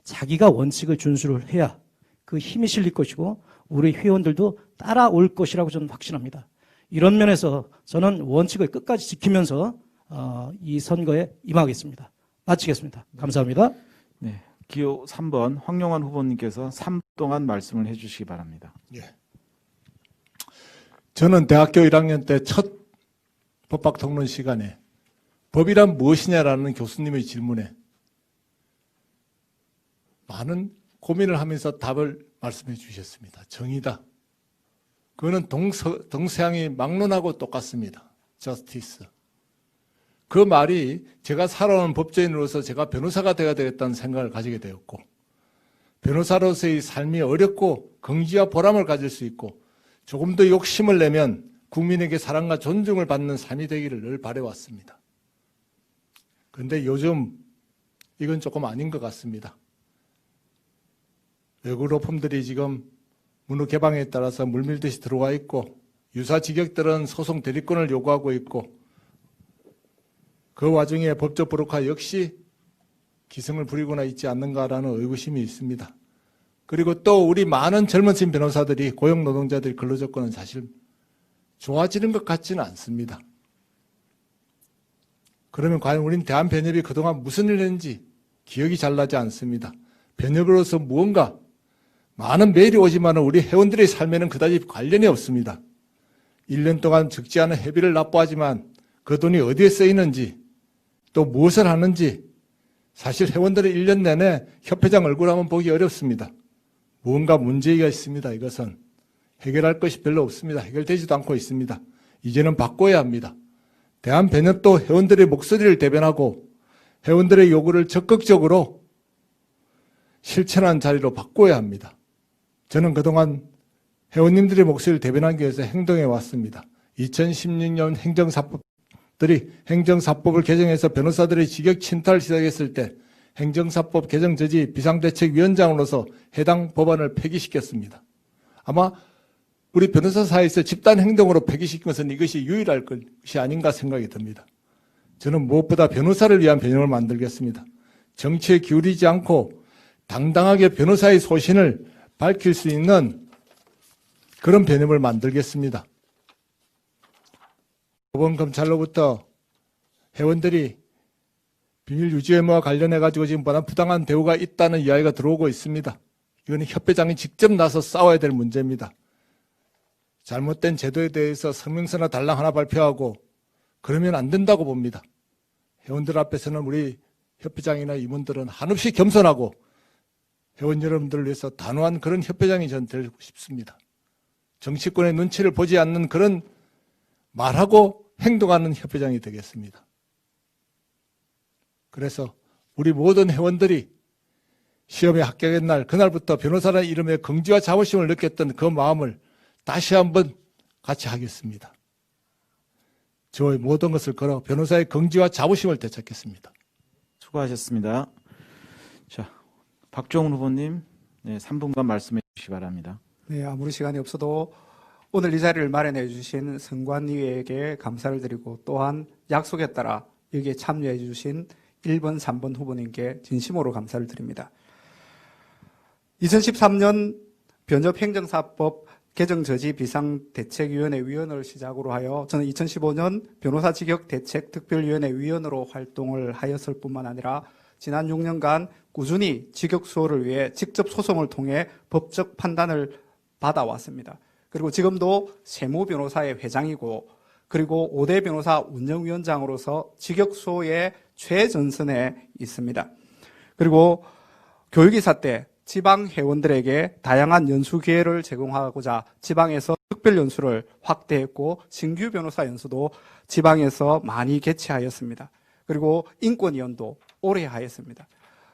자기가 원칙을 준수를 해야 그 힘이 실릴 것이고 우리 회원들도 따라올 것이라고 저는 확신합니다. 이런 면에서 저는 원칙을 끝까지 지키면서 이 선거에 임하겠습니다. 마치겠습니다. 감사합니다. 네, 기호 3번 황용환 후보님께서 3분 동안 말씀을 해주시기 바랍니다. 예. 저는 대학교 1학년 때 첫 법학 통론 시간에 법이란 무엇이냐라는 교수님의 질문에 많은 고민을 하면서 답을 말씀해 주셨습니다. 정의다. 그거는 동서양이 막론하고 똑같습니다. justice. 그 말이 제가 살아온 법조인으로서 제가 변호사가 되어야 되겠다는 생각을 가지게 되었고, 변호사로서의 삶이 어렵고 긍지와 보람을 가질 수 있고 조금 더 욕심을 내면 국민에게 사랑과 존중을 받는 삶이 되기를 늘 바라왔습니다. 그런데 요즘 이건 조금 아닌 것 같습니다. 외국 로펌들이 지금 문호 개방에 따라서 물밀듯이 들어와 있고 유사 직역들은 소송 대리권을 요구하고 있고 그 와중에 법조 브로커 역시 기승을 부리거나 있지 않는가라는 의구심이 있습니다. 그리고 또 우리 많은 젊은 변호사들이 고용노동자들이 근로조건은 사실 좋아지는 것 같지는 않습니다. 그러면 과연 우린 대한변협이 그동안 무슨 일을 했는지 기억이 잘 나지 않습니다. 변협으로서 무언가 많은 메일이 오지만 우리 회원들의 삶에는 그다지 관련이 없습니다. 1년 동안 적지 않은 회비를 납부하지만 그 돈이 어디에 쓰이는지 또 무엇을 하는지 사실 회원들의 1년 내내 협회장 얼굴 한번 보기 어렵습니다. 무언가 문제가 있습니다. 이것은 해결할 것이 별로 없습니다. 해결되지도 않고 있습니다. 이제는 바꿔야 합니다. 대한변협도 회원들의 목소리를 대변하고 회원들의 요구를 적극적으로 실천한 자리로 바꿔야 합니다. 저는 그동안 회원님들의 목소리를 대변하기 위해서 행동해 왔습니다. 2016년 행정사법을 개정해서 변호사들의 직역 침탈을 시작했을 때 행정사법 개정 저지 비상대책위원장으로서 해당 법안을 폐기시켰습니다. 아마 우리 변호사 사이에서 집단 행동으로 폐기시킨 것은 이것이 유일할 것이 아닌가 생각이 듭니다. 저는 무엇보다 변호사를 위한 변형을 만들겠습니다. 정치에 기울이지 않고 당당하게 변호사의 소신을 밝힐 수 있는 그런 변형을 만들겠습니다. 법원 검찰로부터 회원들이 비밀 유지 의무와 관련해가지고 지금 부당한 대우가 있다는 이야기가 들어오고 있습니다. 이건 협회장이 직접 나서 싸워야 될 문제입니다. 잘못된 제도에 대해서 성명서나 달랑 하나 발표하고 그러면 안 된다고 봅니다. 회원들 앞에서는 우리 협회장이나 임원들은 한없이 겸손하고 회원 여러분들을 위해서 단호한 그런 협회장이 전 되고 싶습니다. 정치권의 눈치를 보지 않는 그런 말하고 행동하는 협회장이 되겠습니다. 그래서 우리 모든 회원들이 시험에 합격한 날, 그날부터 변호사라는 이름의 긍지와 자부심을 느꼈던 그 마음을 다시 한번 같이 하겠습니다. 저의 모든 것을 걸어 변호사의 긍지와 자부심을 되찾겠습니다. 수고하셨습니다. 자, 박종훈 후보님, 3분간 말씀해 주시기 바랍니다. 네, 아무리 시간이 없어도 오늘 이 자리를 마련해 주신 선관위에게 감사를 드리고 또한 약속에 따라 여기에 참여해 주신 1번, 3번 후보님께 진심으로 감사를 드립니다. 2013년 변협행정사법 개정저지 비상대책위원회 위원을 시작으로 하여 저는 2015년 변호사직역대책특별위원회 위원으로 활동을 하였을 뿐만 아니라 지난 6년간 꾸준히 직역 수호를 위해 직접 소송을 통해 법적 판단을 받아왔습니다. 그리고 지금도 세무변호사의 회장이고 그리고 5대 변호사 운영위원장으로서 직역 수호의 최전선에 있습니다. 그리고 교육이사 때 지방 회원들에게 다양한 연수 기회를 제공하고자 지방에서 특별 연수를 확대했고 신규 변호사 연수도 지방에서 많이 개최하였습니다. 그리고 인권위원도 오래 하였습니다.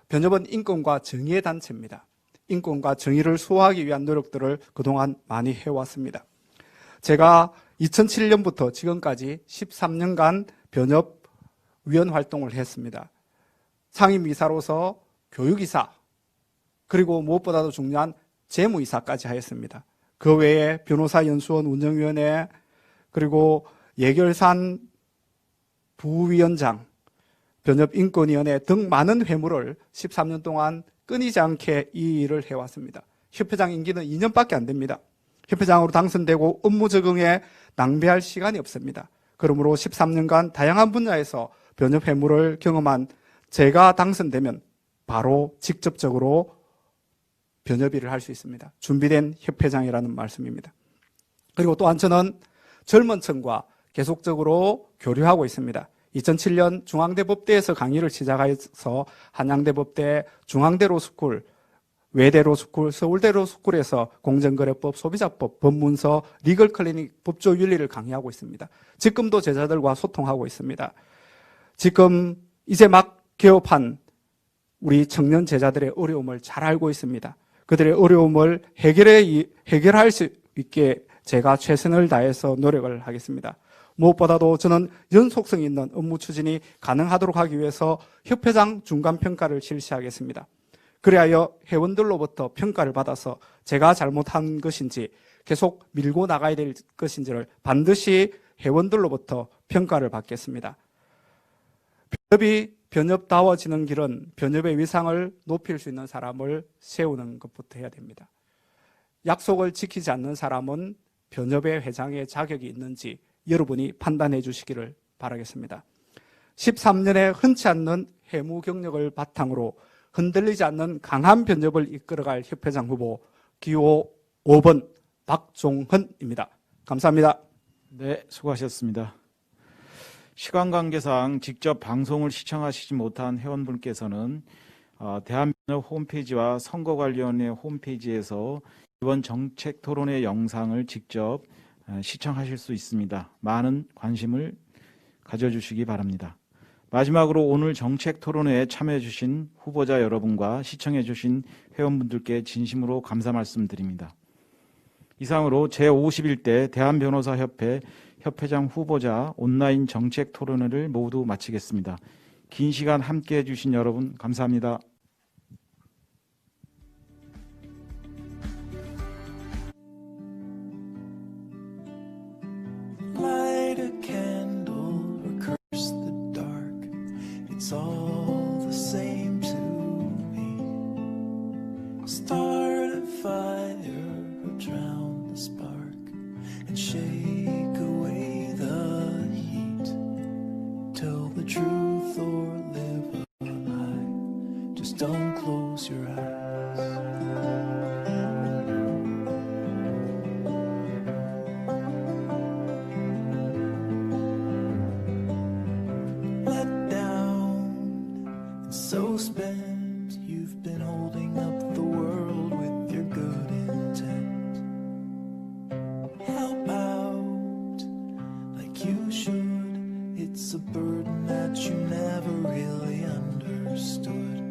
변협은 인권과 정의의 단체입니다. 인권과 정의를 수호하기 위한 노력들을 그동안 많이 해왔습니다. 제가 2007년부터 지금까지 13년간 변협 위원 활동을 했습니다. 상임이사로서 교육이사, 그리고 무엇보다도 중요한 재무이사까지 하였습니다. 그 외에 변호사연수원 운영위원회, 그리고 예결산 부위원장, 변협인권위원회 등 많은 회무를 13년 동안 끊이지 않게 이 일을 해왔습니다. 협회장 임기는 2년밖에 안 됩니다. 협회장으로 당선되고 업무 적응에 낭비할 시간이 없습니다. 그러므로 13년간 다양한 분야에서 변협 회무를 경험한 제가 당선되면 바로 직접적으로 변협일을 할 수 있습니다. 준비된 협회장이라는 말씀입니다. 그리고 또한 저는 젊은 층과 계속적으로 교류하고 있습니다. 2007년 중앙대법대에서 강의를 시작해서 한양대법대, 중앙대로스쿨, 외대로스쿨, 서울대로스쿨에서 공정거래법, 소비자법, 법문서, 리걸클리닉, 법조윤리를 강의하고 있습니다. 지금도 제자들과 소통하고 있습니다. 지금 이제 막 개업한 우리 청년 제자들의 어려움을 잘 알고 있습니다. 그들의 어려움을 해결할 수 있게 제가 최선을 다해서 노력을 하겠습니다. 무엇보다도 저는 연속성 있는 업무 추진이 가능하도록 하기 위해서 협회장 중간평가를 실시하겠습니다. 그리하여 회원들로부터 평가를 받아서 제가 잘못한 것인지 계속 밀고 나가야 될 것인지를 반드시 회원들로부터 평가를 받겠습니다. 변협다워지는 길은 변협의 위상을 높일 수 있는 사람을 세우는 것부터 해야 됩니다. 약속을 지키지 않는 사람은 변협의 회장의 자격이 있는지 여러분이 판단해 주시기를 바라겠습니다. 13년의 흔치 않는 해무 경력을 바탕으로 흔들리지 않는 강한 변협을 이끌어갈 협회장 후보 기호 5번 박종헌입니다. 감사합니다. 네, 수고하셨습니다. 시간 관계상 직접 방송을 시청하시지 못한 회원분께서는 대한변협 홈페이지와 선거관리위원회 홈페이지에서 이번 정책 토론회 영상을 직접 시청하실 수 있습니다. 많은 관심을 가져주시기 바랍니다. 마지막으로 오늘 정책 토론회에 참여해 주신 후보자 여러분과 시청해 주신 회원분들께 진심으로 감사 말씀드립니다. 이상으로 제51대 대한변호사협회 협회장 후보자 온라인 정책 토론회를 모두 마치겠습니다. 긴 시간 함께해 주신 여러분 감사합니다. Light a candle or curse the dark. It's all the same to me. Start a fire or drown the spark and shake away the heat. Tell the truth or live a lie. Just don't close your eyes. So spent, you've been holding up the world with your good intent. Help out like you should. It's a burden that you never really understood.